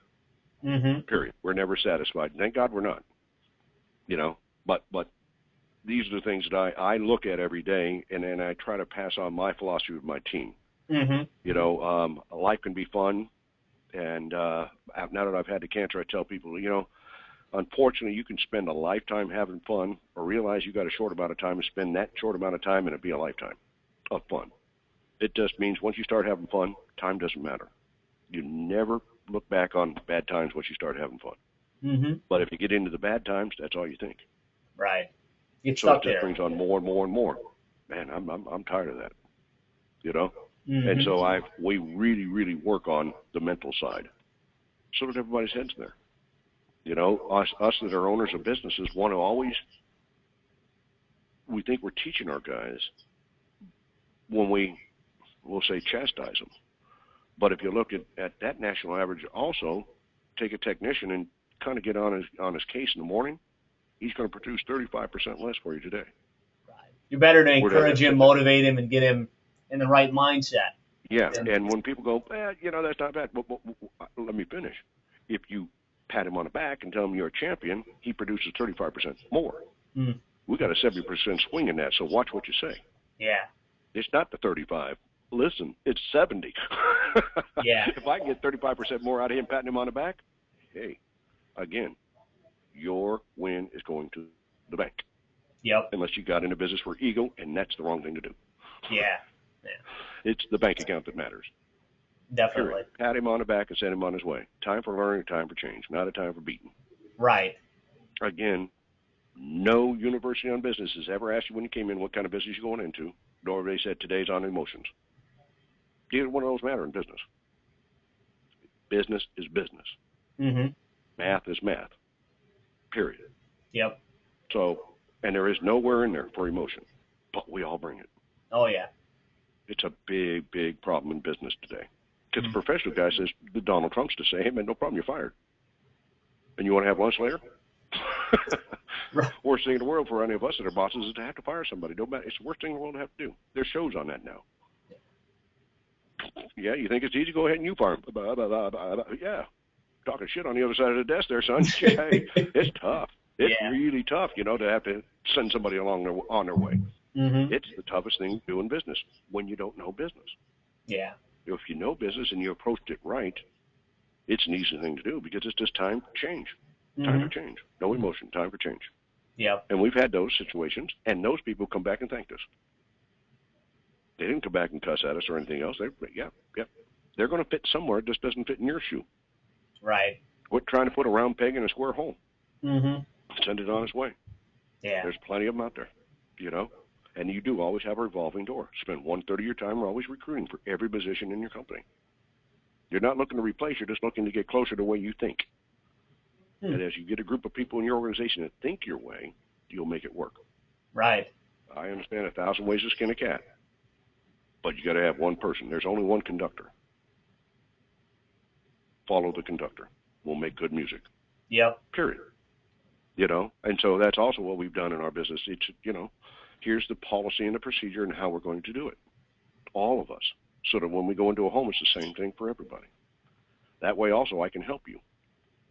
Mm-hmm. Period. We're never satisfied. Thank God we're not. You know, but these are the things that I look at every day, and then I try to pass on my philosophy with my team. Mm-hmm. You know, life can be fun, and now that I've had the cancer, I tell people, you know, unfortunately, you can spend a lifetime having fun, or realize you got a short amount of time and spend that short amount of time, and it'll be a lifetime of fun. It just means once you start having fun, time doesn't matter. You never look back on bad times once you start having fun. Mm-hmm. But if you get into the bad times, that's all you think. Right. Get So stuck it just there. brings on more and more and more. Man, I'm tired of that. You know? Mm-hmm. And so we really work on the mental side, so that everybody's head's there. You know, us that are owners of businesses want to always, we think we're teaching our guys when we'll say chastise them. But if you look at that national average also, take a technician and kind of get on his case in the morning, he's going to produce 35% less for you today. Right. You're better to encourage him, motivate him, and get him in the right mindset. Yeah, and when people go, you know, that's not bad. But let me finish. If you pat him on the back and tell him you're a champion, he produces 35% more. Mm. We got a 70% swing in that, so watch what you say. Yeah. It's not the 35. Listen, it's 70. Yeah. If I can get 35% more out of him patting him on the back, hey, again, your win is going to the bank. Yep. Unless you got into business for ego, and that's the wrong thing to do. Yeah. It's the bank account that matters. Definitely. Period. Pat him on the back and send him on his way. Time for learning, time for change, not a time for beating. Right. Again, no university on business has ever asked you when you came in what kind of business you're going into, nor have they said today's on emotions. Neither one of those matter in business. Business is business. Mm-hmm. Math is math. Period. Yep. So, and there is nowhere in there for emotion, but we all bring it. Oh, yeah. It's a big problem in business today. Because the professional guy says, the Donald Trump's to say, hey, man, no problem, you're fired. And you want to have lunch later? Right. Worst thing in the world for any of us that are bosses is to have to fire somebody. Don't matter. It's the worst thing in the world to have to do. There's shows on that now. Yeah, you think it's easy? Go ahead and you fire him. Yeah. Talking shit on the other side of the desk there, son. Hey, it's tough. It's really tough, you know, to have to send somebody along on their way. Mm-hmm. It's the toughest thing to do in business when you don't know business. Yeah. If you know business and you approached it right, it's an easy thing to do because it's just time for change. Mm-hmm. Time for change. No emotion, time for change. Yep. And we've had those situations, and those people come back and thanked us. They didn't come back and cuss at us or anything else. Yeah. They're going to fit somewhere. It just doesn't fit in your shoe. Right. Quit trying to put a round peg in a square hole. Mm-hmm. Send it on its way. Yeah. There's plenty of them out there, you know. And you do always have a revolving door. Spend 1/3 of your time always recruiting for every position in your company. You're not looking to replace. You're just looking to get closer to the way you think. And as you get a group of people in your organization that think your way, you'll make it work. Right. I understand 1,000 ways to skin a cat, but you got to have one person. There's only one conductor. Follow the conductor. We'll make good music. Yep. Period. You know, and so that's also what we've done in our business. It's, you know, here's the policy and the procedure and how we're going to do it. All of us. So that when we go into a home, it's the same thing for everybody. That way also I can help you.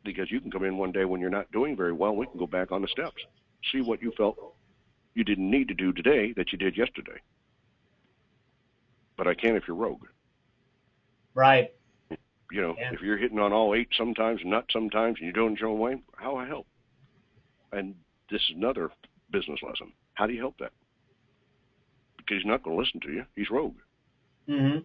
Because you can come in one day when you're not doing very well, we can go back on the steps. See what you felt you didn't need to do today that you did yesterday. But I can't if you're rogue. Right. You know, if you're hitting on all 8 sometimes, not sometimes, and you're doing it your own way, how do I help? And this is another business lesson. How do you help that? Because he's not going to listen to you. He's rogue. Mm-hmm.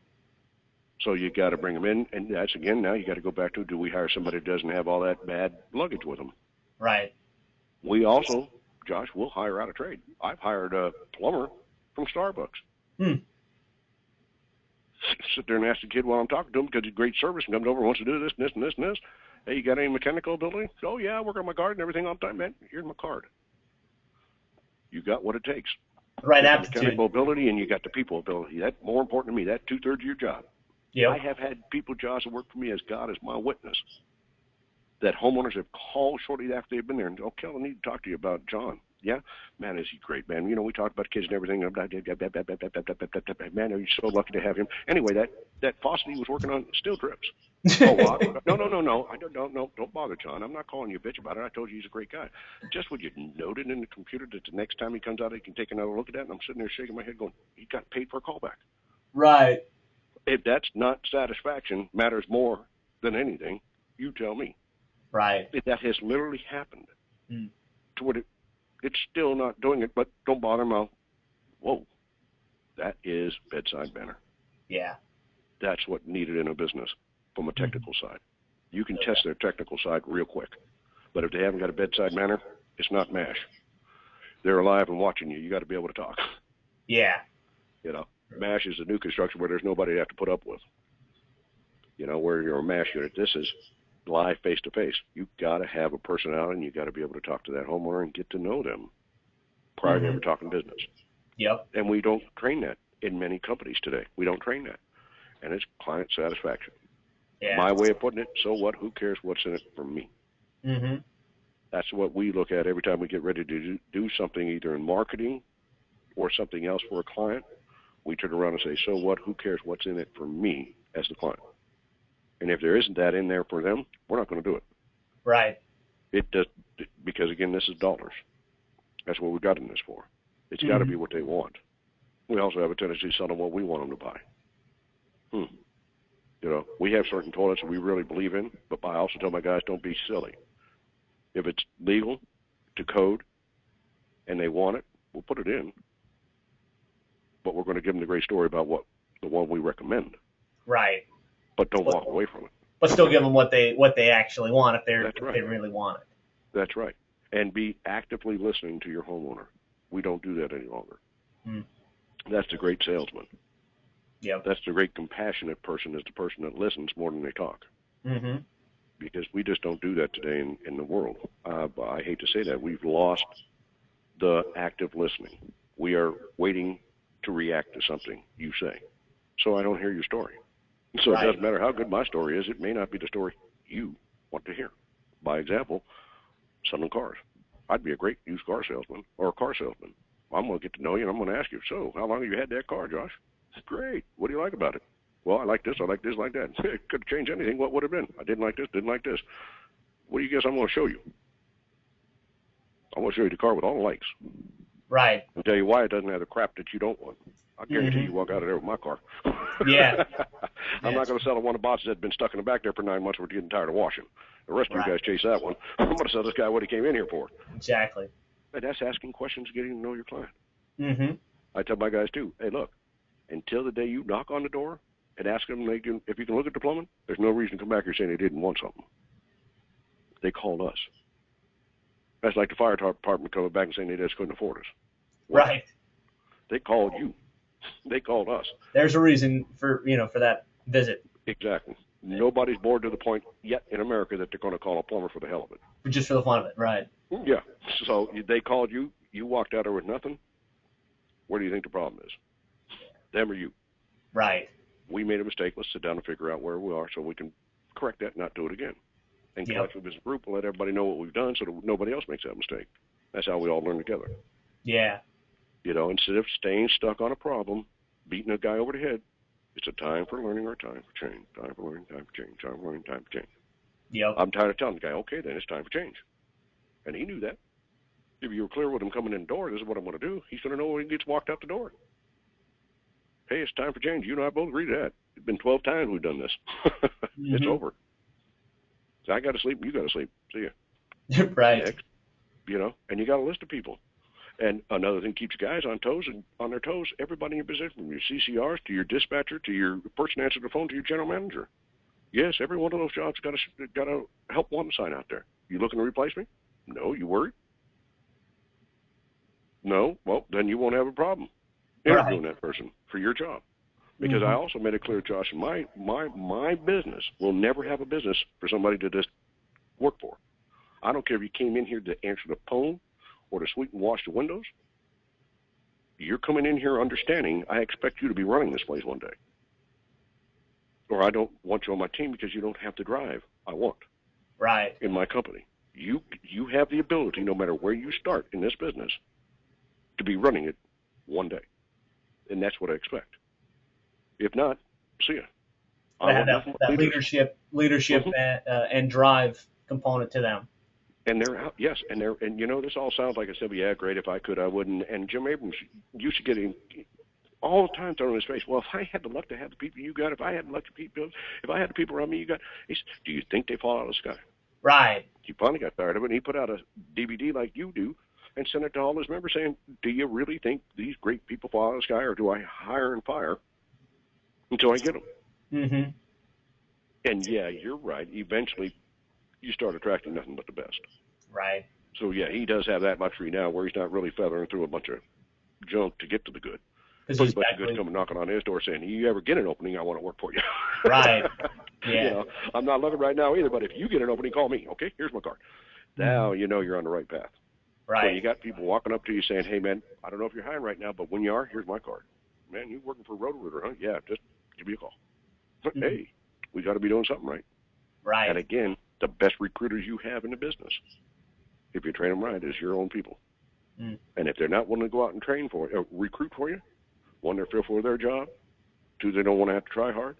So you got to bring them in, and that's again now you got to go back to, do we hire somebody that doesn't have all that bad luggage with them? Right. We also, Josh, will hire out of trade. I've hired a plumber from Starbucks. Sit there and ask the kid while I'm talking to him, because he's great service and comes over and wants to do this and this and this and this. Hey, you got any mechanical ability? Oh yeah, I work on my garden and everything all the time, man. Here's my card. You got what it takes. Right, the aptitude. Mechanical ability, and you got the people ability. That's more important to me. That's 2/3 of your job. Yeah. I have had people, Josh, that work for me, as God is my witness, that homeowners have called shortly after they've been there and, oh, Kel, I need to talk to you about John. Yeah? Man, is he great, man. You know, we talked about kids and everything. Man, are you so lucky to have him. Anyway, that faucet he was working on still drips. Oh, well, no. Don't bother, John. I'm not calling you a bitch about it. I told you he's a great guy. Just would you note it in the computer that the next time he comes out, he can take another look at that? And I'm sitting there shaking my head going, he got paid for a callback. Right. If that's not satisfaction, matters more than anything, you tell me. Right. That has literally happened. To what it's still not doing it, but don't bother him. Whoa, that is bedside manner. Yeah. That's what needed in a business from a technical side. You can test their technical side real quick, but if they haven't got a bedside manner, it's not MASH. They're alive and watching you. You got to be able to talk. Yeah. You know, MASH is a new construction where there's nobody to have to put up with. You know, where you're a MASH unit, this is live face-to-face. You got to have a personality, and you got to be able to talk to that homeowner and get to know them prior to ever talking business. Yep. And we don't train that in many companies today. We don't train that. And it's client satisfaction. Yeah. My way of putting it, so what? Who cares what's in it for me? That's what we look at every time we get ready to do something, either in marketing or something else for a client. We turn around and say, so what? Who cares what's in it for me as the client? And if there isn't that in there for them, we're not going to do it. Right. It does, because again, this is dollars. That's what we got in this for. It's got to be what they want. We also have a tendency to sell them what we want them to buy. You know, we have certain toilets that we really believe in, but I also tell my guys, don't be silly. If it's legal to code and they want it, we'll put it in. But we're going to give them the great story about what the one we recommend. Right. But don't walk away from it. But still give them what they actually want if they really want it. That's right. And be actively listening to your homeowner. We don't do that any longer. That's the great salesman. Yep. That's the great compassionate person, is the person that listens more than they talk. Because we just don't do that today in the world. I hate to say that. We've lost the active listening. We are waiting to react to something you say. So I don't hear your story. So It doesn't matter how good my story is. It may not be the story you want to hear. By example, selling cars. I'd be a great used car salesman or a car salesman. I'm going to get to know you, and I'm going to ask you, so how long have you had that car, Josh? Great. What do you like about it? Well, I like this, I like this, like that. It could change anything. What would have been? I didn't like this, didn't like this. What do you guess I'm going to show you? I'm going to show you the car with all the lights. Right. I'll tell you why it doesn't have the crap that you don't want. I guarantee you walk out of there with my car. Yeah. I'm not going to sell the one of boxes that's been stuck in the back there for 9 months. We're getting tired of washing. The rest of you guys chase that one. I'm going to sell this guy what he came in here for. Exactly. And that's asking questions, getting to know your client. I tell my guys too, hey, look, until the day you knock on the door and ask them if you can look at the plumbing, there's no reason to come back here saying they didn't want something. They called us. That's like the fire department coming back and saying they just couldn't afford us. Well, right. They called you. They called us. There's a reason for that visit. Exactly. Nobody's bored to the point yet in America that they're going to call a plumber for the hell of it. Just for the fun of it, right? Yeah. So they called you. You walked out there with nothing. Where do you think the problem is? Them or you? Right. We made a mistake. Let's sit down and figure out where we are so we can correct that and not do it again. And collectively as a group, we'll let everybody know what we've done so that nobody else makes that mistake. That's how we all learn together. Yeah. You know, instead of staying stuck on a problem, beating a guy over the head, it's a time for learning or time for change. Time for learning, time for change. Time for learning, time for change. Yep. I'm tired of telling the guy, okay, then it's time for change. And he knew that. If you were clear with him coming in the door, this is what I'm going to do, he's going to know when he gets walked out the door. Hey, it's time for change. You and I both agree to that. It's been 12 times we've done this. It's over. So I got to sleep, you got to sleep. See ya. Right. Next. You know, and you got a list of people. And another thing keeps guys on their toes, everybody in your position, from your CCRs to your dispatcher to your person answering the phone to your general manager. Yes, every one of those jobs got a help wanted sign out there. You looking to replace me? No. You worried? No. Well, then you won't have a problem interviewing that person for your job. Because I also made it clear, Josh, my business will never have a business for somebody to just work for. I don't care if you came in here to answer the phone or to sweep and wash the windows. You're coming in here understanding I expect you to be running this place one day. Or I don't want you on my team because you don't have to drive. I want. Right. In my company. You have the ability, no matter where you start in this business, to be running it one day. And that's what I expect. If not, see ya. I have that leadership and drive component to them. And they're out, yes, and this all sounds like I said, yeah, great, if I could, I wouldn't. And Jim Abrams used to get in all the time thrown in his face. Well, if I had the luck to have the people you got, if I had the luck to people, if I had the people around me you got, he said, do you think they fall out of the sky? Right. He finally got tired of it, and he put out a DVD like you do and sent it to all his members saying, do you really think these great people fall out of the sky, or do I hire and fire until I get them? Mm-hmm. And, yeah, you're right. Eventually, you start attracting nothing but the best. Right. So, yeah, he does have that luxury now where he's not really feathering through a bunch of junk to get to the good. Pretty much the good coming knocking on his door saying, you ever get an opening, I want to work for you. Right. Yeah. I'm not looking right now either, but if you get an opening, call me. Okay, here's my card. Now you know you're on the right path. Right. So you got people walking up to you saying, hey, man, I don't know if you're hiring right now, but when you are, here's my card. Man, you working for Roto-Rooter, huh? Yeah, just give me a call. Hey, we got to be doing something right. Right. And again, the best recruiters you have in the business, if you train them right, is your own people. And if they're not willing to go out and train for you, recruit for you, one, they're fearful of their job. Two, they don't want to have to try hard.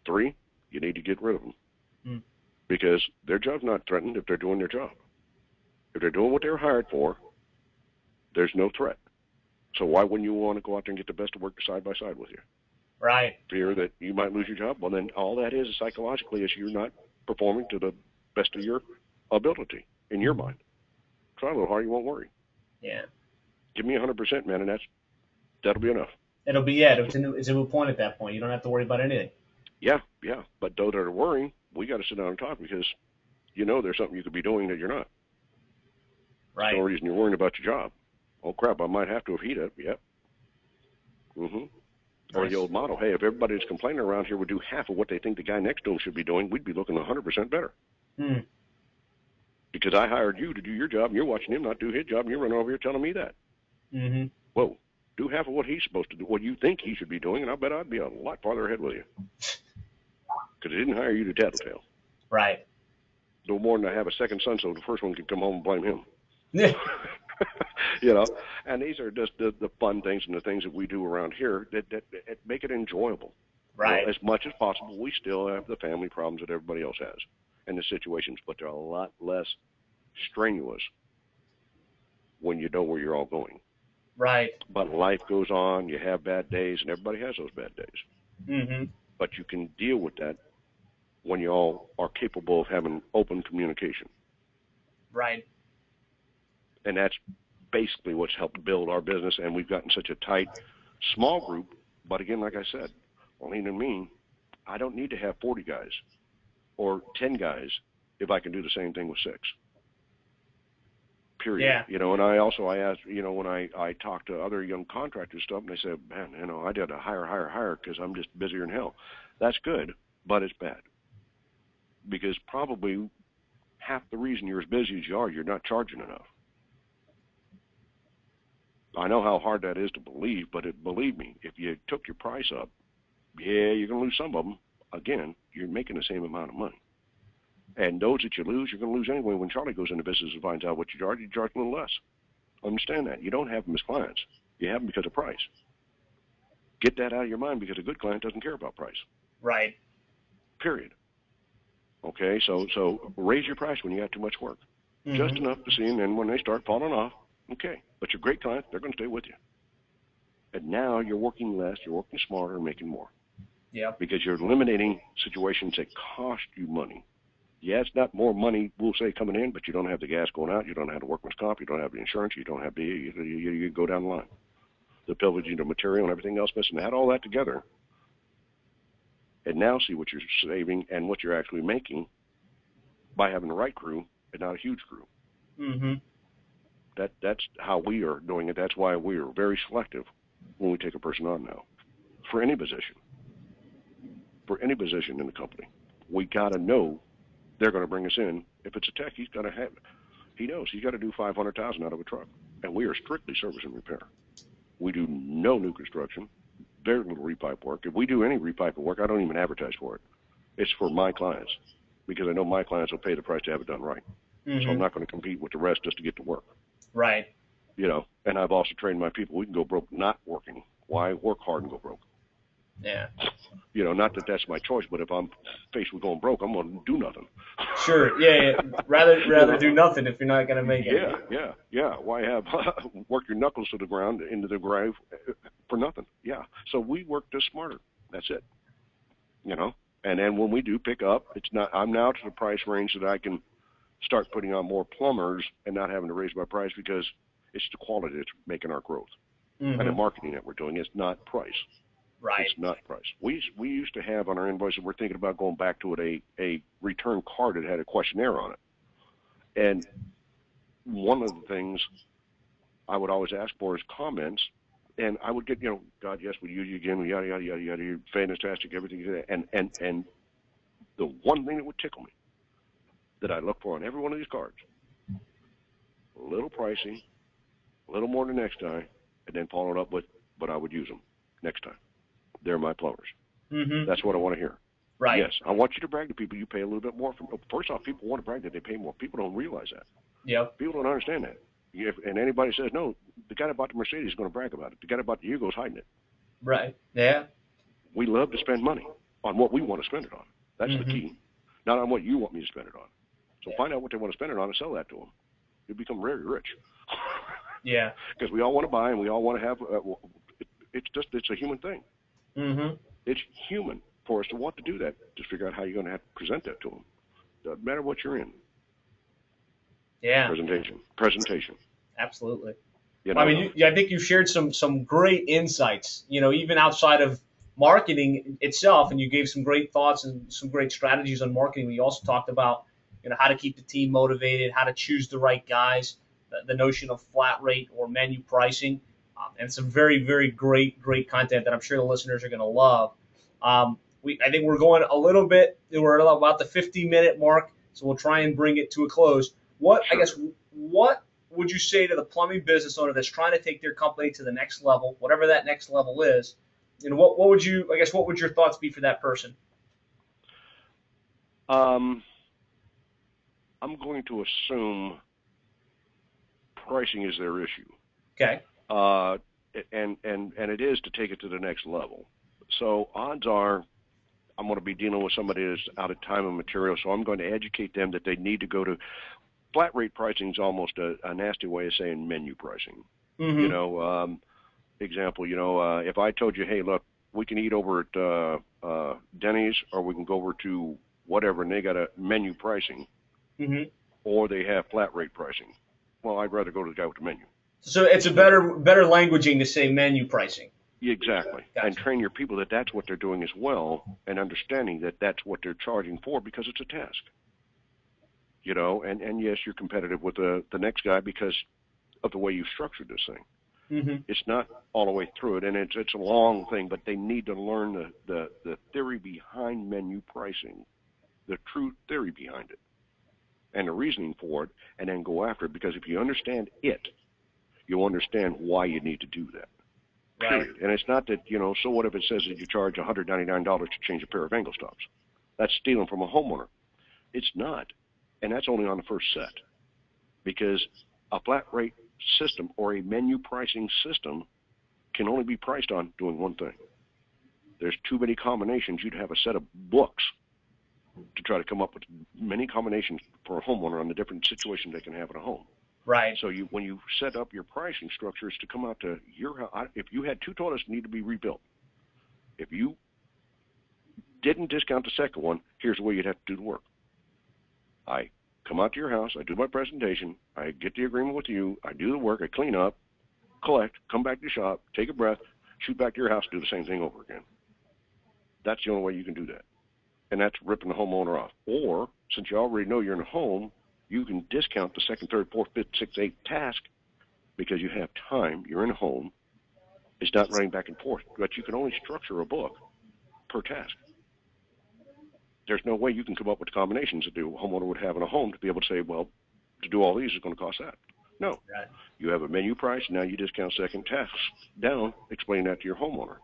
Three, you need to get rid of them because their job's not threatened if they're doing their job. If they're doing what they're hired for, there's no threat. So why wouldn't you want to go out there and get the best to work side by side with you? Right. Fear that you might lose your job. Well, then all that is psychologically is you're not performing to the best of your ability in your mind. Try a little harder, you won't worry. Yeah. Give me 100%, man, and that'll be enough. It'll be it's a moot point at that point. You don't have to worry about anything. Yeah. But those that are worrying, we got to sit down and talk because there's something you could be doing that you're not. Right. There's no reason you're worrying about your job. Oh crap, I might have to heat it. Yep. Or the old motto, hey, if everybody that's complaining around here would do half of what they think the guy next to them should be doing, we'd be looking 100% better. Because I hired you to do your job, and you're watching him not do his job, and you're running over here telling me that. Whoa, do half of what he's supposed to do, what you think he should be doing, and I bet I'd be a lot farther ahead with you. Because I didn't hire you to tattletale. Right. No more than I have a second son, so the first one can come home and blame him. Yeah. And these are just the fun things and the things that we do around here that make it enjoyable. Right. As much as possible, we still have the family problems that everybody else has and the situations, but they're a lot less strenuous when you know where you're all going. Right. But life goes on, you have bad days, and everybody has those bad days. But you can deal with that when you all are capable of having open communication. Right. And that's basically what's helped build our business, and we've gotten such a tight, small group. But again, like I said, only to me, I don't need to have 40 guys or 10 guys if I can do the same thing with 6. Period. Yeah. And I asked, when I talk to other young contractors stuff, and they say, man, I did a hire because I'm just busier than hell. That's good, but it's bad. Because probably half the reason you're as busy as you are, you're not charging enough. I know how hard that is to believe, but believe me, if you took your price up, yeah, you're going to lose some of them. Again, you're making the same amount of money. And those that you lose, you're going to lose anyway. When Charlie goes into business and finds out what you charge a little less. Understand that. You don't have them as clients. You have them because of price. Get that out of your mind because a good client doesn't care about price. Right. Period. Okay, so raise your price when you got too much work. Just enough to see, and then when they start falling off, okay. But your great clients, they're going to stay with you. And now you're working less, you're working smarter, and making more. Yeah. Because you're eliminating situations that cost you money. Yeah, it's not more money, we'll say, coming in, but you don't have the gas going out, you don't have the workman's comp, you don't have the insurance, you don't have you go down the line. The pillaging of material and everything else missing. Add all that together, and now see what you're saving and what you're actually making by having the right crew and not a huge crew. Mm-hmm. That's how we are doing it. That's why we are very selective when we take a person on now, for any position. For any position in the company, we got to know they're going to bring us in. If it's a tech, he knows he's got to do 500,000 out of a truck, and we are strictly service and repair. We do no new construction, very little repipe work. If we do any repipe work, I don't even advertise for it. It's for my clients, because I know my clients will pay the price to have it done right. Mm-hmm. So I'm not going to compete with the rest just to get to work. Right. And I've also trained my people, we can go broke not working. Why work hard and go broke? Yeah. Not that that's my choice, but if I'm faced with going broke, I'm going to do nothing. Sure. Yeah. Rather do nothing if you're not going to make it. Yeah. Why have work your knuckles to the ground into the grave for nothing? Yeah. So we work just smarter. That's it. And then when we do pick up, I'm now to the price range that I can start putting on more plumbers and not having to raise my price, because it's the quality that's making our growth. Mm-hmm. And the marketing that we're doing is not price. Right. It's not price. We used to have on our invoices, we're thinking about going back to it, a return card that had a questionnaire on it. And one of the things I would always ask for is comments, and I would get, God, yes, we use you again, yada, yada, yada, yada, you're fantastic, everything you say. And the one thing that would tickle me, that I look for on every one of these cards, a little pricing, a little more the next time, and then followed up with, but I would use them next time. They're my plumbers. Mm-hmm. That's what I want to hear. Right. Yes, I want you to brag to people you pay a little bit more for. First off, people want to brag that they pay more. People don't realize that. Yep. People don't understand that. And anybody says, no, the guy that bought the Mercedes is going to brag about it. The guy that bought the Yugo's hiding it. Right. Yeah. We love to spend money on what we want to spend it on. That's Mm-hmm. the key. Not on what you want me to spend it on. So find out what they want to spend it on and sell that to them. You'll become very rich. Yeah. Because we all want to buy and we all want to have, it's a human thing. Mm-hmm. It's human for us to want to do that. Just figure out how you're going to have to present that to them. Doesn't matter what you're in. Yeah. Presentation. Absolutely. I think you shared some great insights, even outside of marketing itself, and you gave some great thoughts and some great strategies on marketing. We also talked about, how to keep the team motivated, how to choose the right guys, the notion of flat rate or menu pricing, and some very, very great content that I'm sure the listeners are going to love. I think we're going a little bit, we're at about the 50-minute mark, so we'll try and bring it to a close. What would you say to the plumbing business owner that's trying to take their company to the next level, whatever that next level is? What would your thoughts be for that person? I'm going to assume pricing is their issue. Okay. And it is to take it to the next level. So odds are I'm going to be dealing with somebody that's out of time and material, so I'm going to educate them that they need to go to flat rate pricing is almost a nasty way of saying menu pricing. Mm-hmm. Example, if I told you, hey, look, we can eat over at Denny's or we can go over to whatever, and they got a menu pricing, mm-hmm. or they have flat rate pricing. Well, I'd rather go to the guy with the menu. So it's a better languaging to say menu pricing. Exactly. Gotcha. And train your people that that's what they're doing as well, and understanding that that's what they're charging for because it's a task. And yes, you're competitive with the next guy because of the way you've structured this thing. Mm-hmm. It's not all the way through it, and it's a long thing, but they need to learn the theory behind menu pricing, the true theory behind it, and the reasoning for it, and then go after it, because if you understand it, you'll understand why you need to do that. Right. And it's not that, so what if it says that you charge $199 to change a pair of angle stops? That's stealing from a homeowner. It's not. And that's only on the first set, because a flat rate system or a menu pricing system can only be priced on doing one thing. There's too many combinations. You'd have a set of books to try to come up with many combinations for a homeowner on the different situations they can have in a home. Right. So when you set up your pricing structures to come out to your house, if you had two toilets that need to be rebuilt, if you didn't discount the second one, here's the way you'd have to do the work. I come out to your house, I do my presentation, I get the agreement with you, I do the work, I clean up, collect, come back to the shop, take a breath, shoot back to your house, do the same thing over again. That's the only way you can do that. And that's ripping the homeowner off. Or, since you already know you're in a home, you can discount the second, third, fourth, fifth, sixth, eighth task because you have time, you're in a home, it's not running back and forth. But you can only structure a book per task. There's no way you can come up with the combinations that the homeowner would have in a home to be able to say, well, to do all these is going to cost that. No. Right. You have a menu price, now you discount second tasks down, explain that to your homeowner.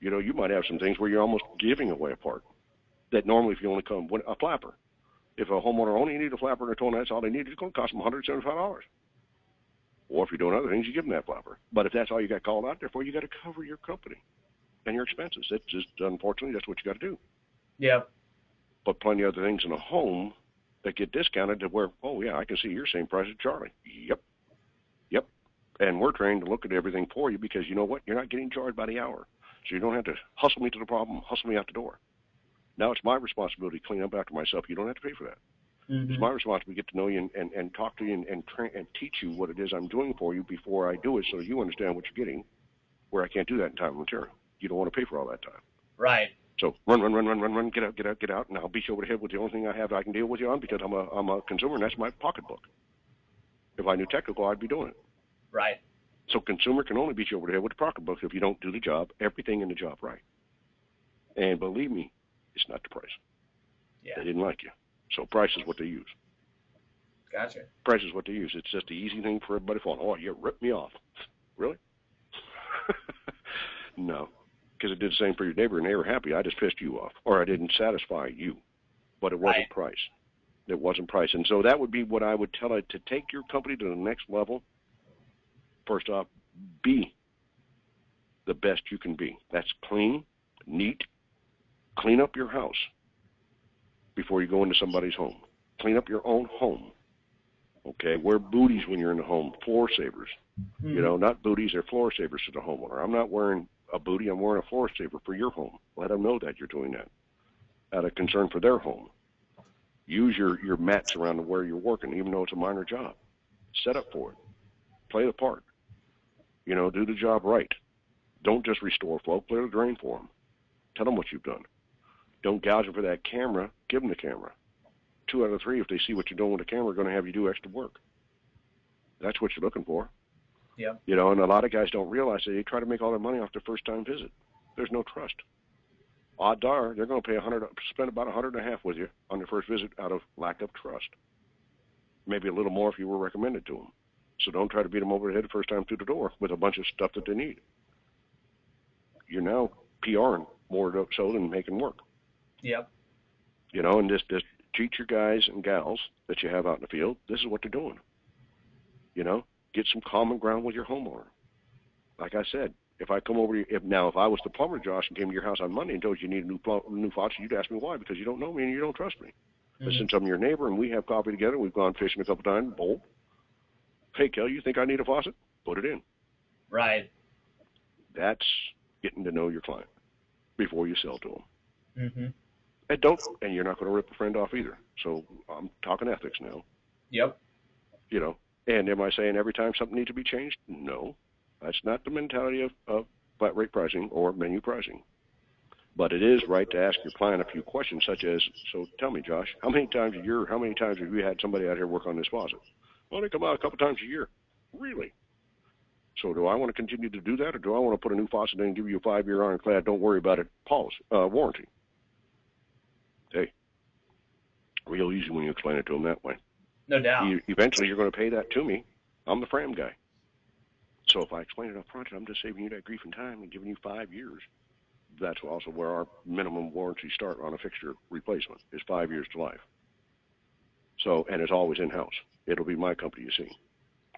You know, you might have some things where you're almost giving away a part that normally if you only come with a flapper. If a homeowner only needed a flapper and a toner, that's all they need. It's going to cost them $175. Or if you're doing other things, you give them that flapper. But if that's all you got called out there for, you got to cover your company and your expenses. That's just, unfortunately, that's what you got to do. Yeah. But plenty of other things in a home that get discounted to where, oh, yeah, I can see your same price as Charlie. Yep. And we're trained to look at everything for you because you know what? You're not getting charged by the hour. So you don't have to hustle me to the problem, hustle me out the door. Now it's my responsibility to clean up after myself. You don't have to pay for that. Mm-hmm. It's my responsibility to get to know you and talk to you and train and teach you what it is I'm doing for you before I do it so you understand what you're getting, where I can't do that in time and material. You don't want to pay for all that time. Right. So run, get out, and I'll beat you over the head with the only thing I have I can deal with you on because I'm a consumer, and that's my pocketbook. If I knew technical, I'd be doing it. Right. So consumer can only beat you over the head with the pocketbook if you don't do the job, everything in the job right. And believe me, it's not the price. Yeah. They didn't like you. So price is what they use. Gotcha. Price is what they use. It's just the easy thing for everybody to fall. Oh, you ripped me off. Really? No. Because it did the same for your neighbor, and they were happy. I just pissed you off, or I didn't satisfy you. But it wasn't price. It wasn't price. And so that would be what I would tell it to take your company to the next level. First off, be the best you can be. That's clean, neat. Clean up your house before you go into somebody's home. Clean up your own home. Okay? Wear booties when you're in the home. Floor savers. Mm-hmm. You know, not booties, they're floor savers to the homeowner. I'm not wearing a booty, I'm wearing a floor saver for your home. Let them know that you're doing that out of concern for their home. Use your mats around where you're working, even though it's a minor job. Set up for it. Play the part. You know, do the job right. Don't just restore flow. Clear the drain for them. Tell them what you've done. Don't gouge them for that camera. Give them the camera. 2 out of 3, if they see what you're doing with the camera, are going to have you do extra work. That's what you're looking for. Yeah. You know, and a lot of guys don't realize that they try to make all their money off their first-time visit. There's no trust. Odds are they're going to pay spend about $150 with you on their first visit out of lack of trust. Maybe a little more if you were recommended to them. So don't try to beat them over the head the first time through the door with a bunch of stuff that they need. You're now PRing more so than making work. Yep. You know, and just teach your guys and gals that you have out in the field, this is what they're doing. You know, get some common ground with your homeowner. Like I said, if I come over to you, if I was the plumber, Josh, and came to your house on Monday and told you need a new faucet, you'd ask me why, because you don't know me and you don't trust me. Mm-hmm. But since I'm your neighbor and we have coffee together, we've gone fishing a couple times, bowl. Hey, Kel, you think I need a faucet? Put it in. Right. That's getting to know your client before you sell to them. Mm-hmm. And you're not going to rip a friend off either. So I'm talking ethics now. Yep. You know, and am I saying every time something needs to be changed? No. That's not the mentality of flat rate pricing or menu pricing. But it is right to ask your client a few questions, such as, so tell me, Josh, how many times have you had somebody out here work on this faucet? Well, they come out a couple times a year. Really? So do I want to continue to do that, or do I want to put a new faucet in and give you a 5-year ironclad, don't worry about it, warranty? Hey, real easy when you explain it to them that way. No doubt. Eventually, you're going to pay that to me. I'm the Fram guy. So if I explain it up front, I'm just saving you that grief and time and giving you 5 years. That's also where our minimum warranty start on a fixture replacement is 5 years to life. So, and it's always in-house. It'll be my company, you see.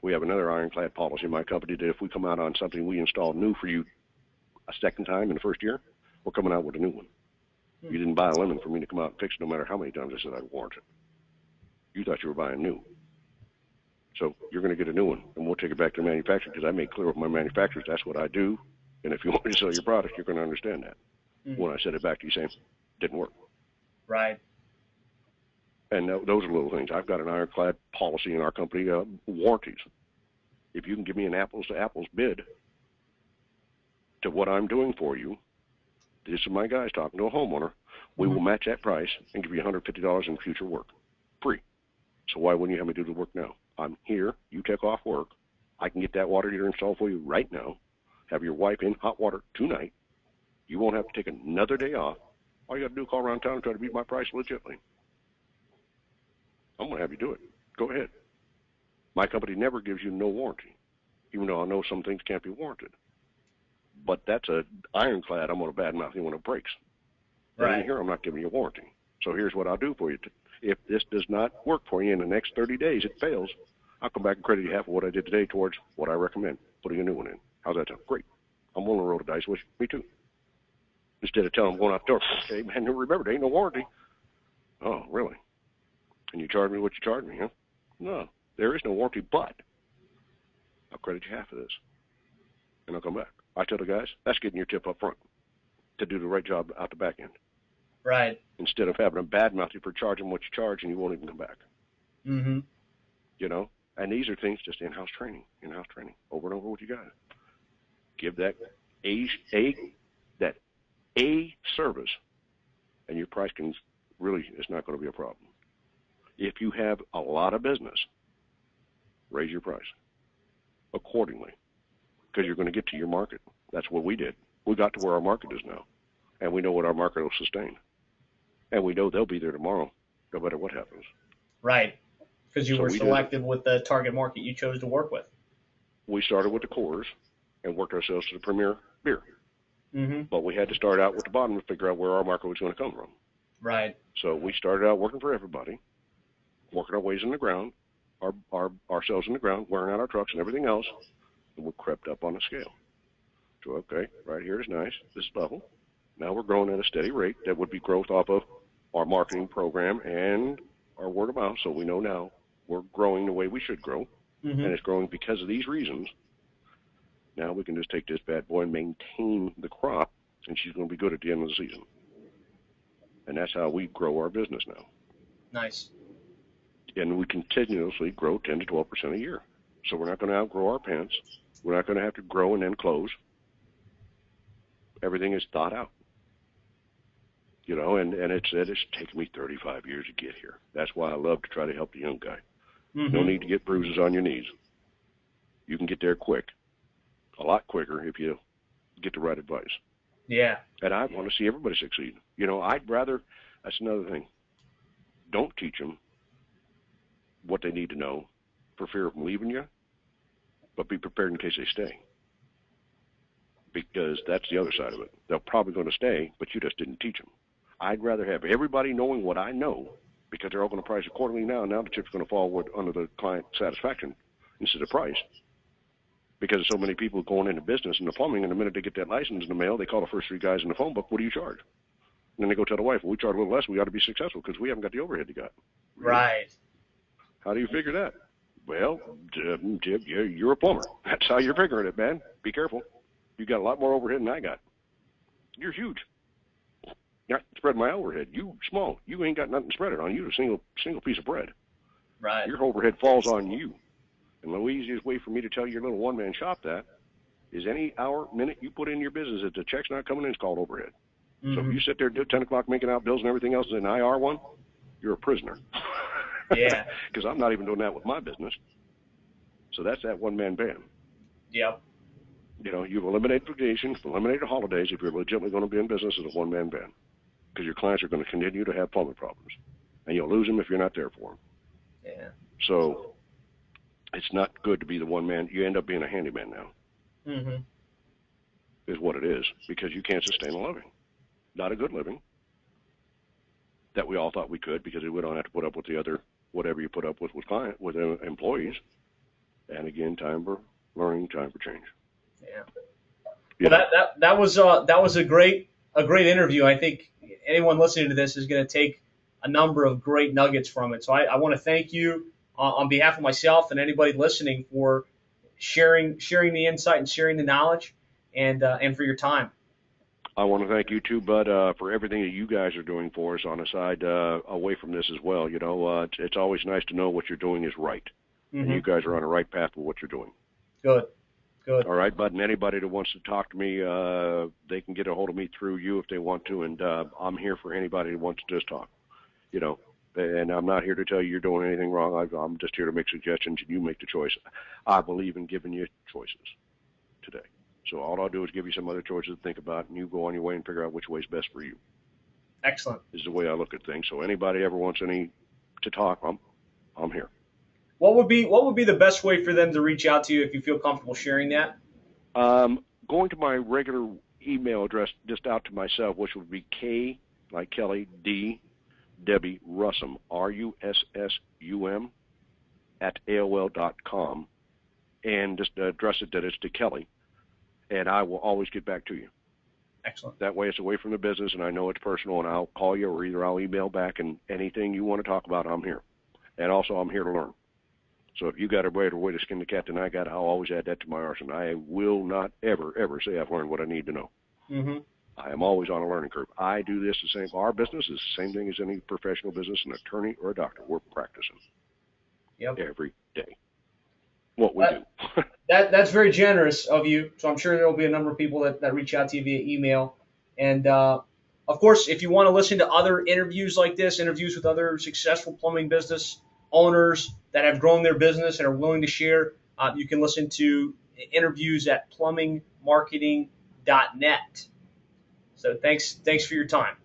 We have another ironclad policy in my company that if we come out on something we install new for you a second time in the first year, we're coming out with a new one. You didn't buy a lemon for me to come out and fix it no matter how many times I said I'd warrant it. You thought you were buying new. So you're going to get a new one, and we'll take it back to the manufacturer because I made clear with my manufacturers that's what I do. And if you want me to sell your product, you're going to understand that. Mm-hmm. When I send it back to you saying, didn't work. Right. And those are little things. I've got an ironclad policy in our company, warranties. If you can give me an apples-to-apples bid to what I'm doing for you, this is my guys talking to a homeowner, we will match that price and give you $150 in future work, free. So why wouldn't you have me do the work now? I'm here. You take off work. I can get that water heater installed for you right now. Have your wife in hot water tonight. You won't have to take another day off. All you got to do is call around town and try to beat my price legitimately. I'm going to have you do it. Go ahead. My company never gives you no warranty, even though I know some things can't be warranted. But that's a ironclad. I'm going to badmouth you when it breaks. Right. Here, I'm not giving you a warranty. So here's what I'll do for you. If this does not work for you in the next 30 days, it fails, I'll come back and credit you half of what I did today towards what I recommend, putting a new one in. How's that sound? Great. I'm willing to roll the dice with you. Me too. Instead of telling them going out the door, okay, man, remember, there ain't no warranty. Oh, really? And you charge me what you charge me, huh? No, there is no warranty, but I'll credit you half of this, and I'll come back. I tell the guys, that's getting your tip up front to do the right job out the back end. Right. Instead of having a badmouth you for charging what you charge and you won't even come back. Mm-hmm. You know? And these are things just in-house training, over and over with you guys. Give that A service, and your price can really, it's not going to be a problem. If you have a lot of business, raise your price accordingly, because you're going to get to your market. That's what we did. We got to where our market is now, and we know what our market will sustain. And we know they'll be there tomorrow, no matter what happens. Right, because you were selective with the target market you chose to work with. We started with the cores and worked ourselves to the premier beer. Mm-hmm. But we had to start out with the bottom to figure out where our market was going to come from. Right. So we started out working for everybody, working our ways in the ground, ourselves in the ground, wearing out our trucks and everything else, and we crept up on the scale. So, okay, right here is nice. This is level. Now we're growing at a steady rate. That would be growth off of our marketing program and our word of mouth. So we know now we're growing the way we should grow, and it's growing because of these reasons. Now we can just take this bad boy and maintain the crop, and she's going to be good at the end of the season. And that's how we grow our business now. Nice. And we continuously grow 10 to 12% a year. So we're not going to outgrow our pants. We're not going to have to grow and then close. Everything is thought out. You know, and it's taken me 35 years to get here. That's why I love to try to help the young guy. No need to get bruises on your knees. You can get there quick, a lot quicker if you get the right advice. Yeah. And I want to see everybody succeed. You know, I'd rather, that's another thing, don't teach them what they need to know for fear of them leaving you, but be prepared in case they stay. Because that's the other side of it. They're probably going to stay, but you just didn't teach them. I'd rather have everybody knowing what I know, because they're all going to price accordingly now. Now the chip's going to fall under the client satisfaction instead of price. Because so many people going into business in the plumbing, and the minute they get that license in the mail, they call the first three guys in the phone book, what do you charge? And then they go tell the wife, well, we charge a little less, we ought to be successful because we haven't got the overhead you got. Right. How do you figure that? Well, Jim, you're a plumber. That's how you're figuring it, man. Be careful. You got a lot more overhead than I got. You're huge. Not spread my overhead. You small. You ain't got nothing to spread it on. You're a single piece of bread. Right. Your overhead falls on you. And the easiest way for me to tell your little one-man shop that is any hour, minute you put in your business that the check's not coming in, it's called overhead. So if you sit there at 10 o'clock making out bills and everything else is an IR one, you're a prisoner. Yeah. Because I'm not even doing that with my business. So that's that one-man band. Yep. You know, you've eliminated vacations, eliminated holidays if you're legitimately going to be in business as a one-man band. Because your clients are going to continue to have plumbing problems. And you'll lose them if you're not there for them. Yeah. So it's not good to be the one man. You end up being a handyman now. Is what it is. Because you can't sustain a living. Not a good living. That we all thought we could, because we don't have to put up with the other, whatever you put up with employees. And again, time for learning, time for change. Yeah. Well, that was a great interview. I think anyone listening to this is going to take a number of great nuggets from it. So I want to thank you on behalf of myself and anybody listening for sharing the insight and sharing the knowledge and for your time. I want to thank you too, Bud, for everything that you guys are doing for us on the side, away from this as well. You know, it's always nice to know what you're doing is right, and you guys are on the right path with what you're doing. Good. Good. All right, Bud, and anybody that wants to talk to me, they can get a hold of me through you if they want to, and I'm here for anybody that wants to just talk. You know, and I'm not here to tell you you're doing anything wrong. I'm just here to make suggestions, and you make the choice. I believe in giving you choices today. So all I'll do is give you some other choices to think about, and you go on your way and figure out which way is best for you. Excellent. Is the way I look at things. So anybody ever wants to talk, I'm here. What would be the best way for them to reach out to you if you feel comfortable sharing that? Going to my regular email address, just out to myself, which would be K, like Kelly, D, Debbie, Russum, Russum, at AOL.com, and just address it that it's to Kelly, and I will always get back to you. Excellent. That way it's away from the business, and I know it's personal, and I'll call you, or either I'll email back, and anything you want to talk about, I'm here. And also, I'm here to learn. So if you got a better way to skin the cat than I got, I'll always add that to my arsenal. I will not ever say I've learned what I need to know. Mm-hmm. I am always on a learning curve. I do this the same. Our business is the same thing as any professional business, an attorney or a doctor. We're practicing every day what we do. That's very generous of you. So I'm sure there will be a number of people that reach out to you via email. And, of course, if you want to listen to other interviews like this, interviews with other successful plumbing business owners that have grown their business and are willing to share, you can listen to interviews at plumbingmarketing.net. So thanks for your time.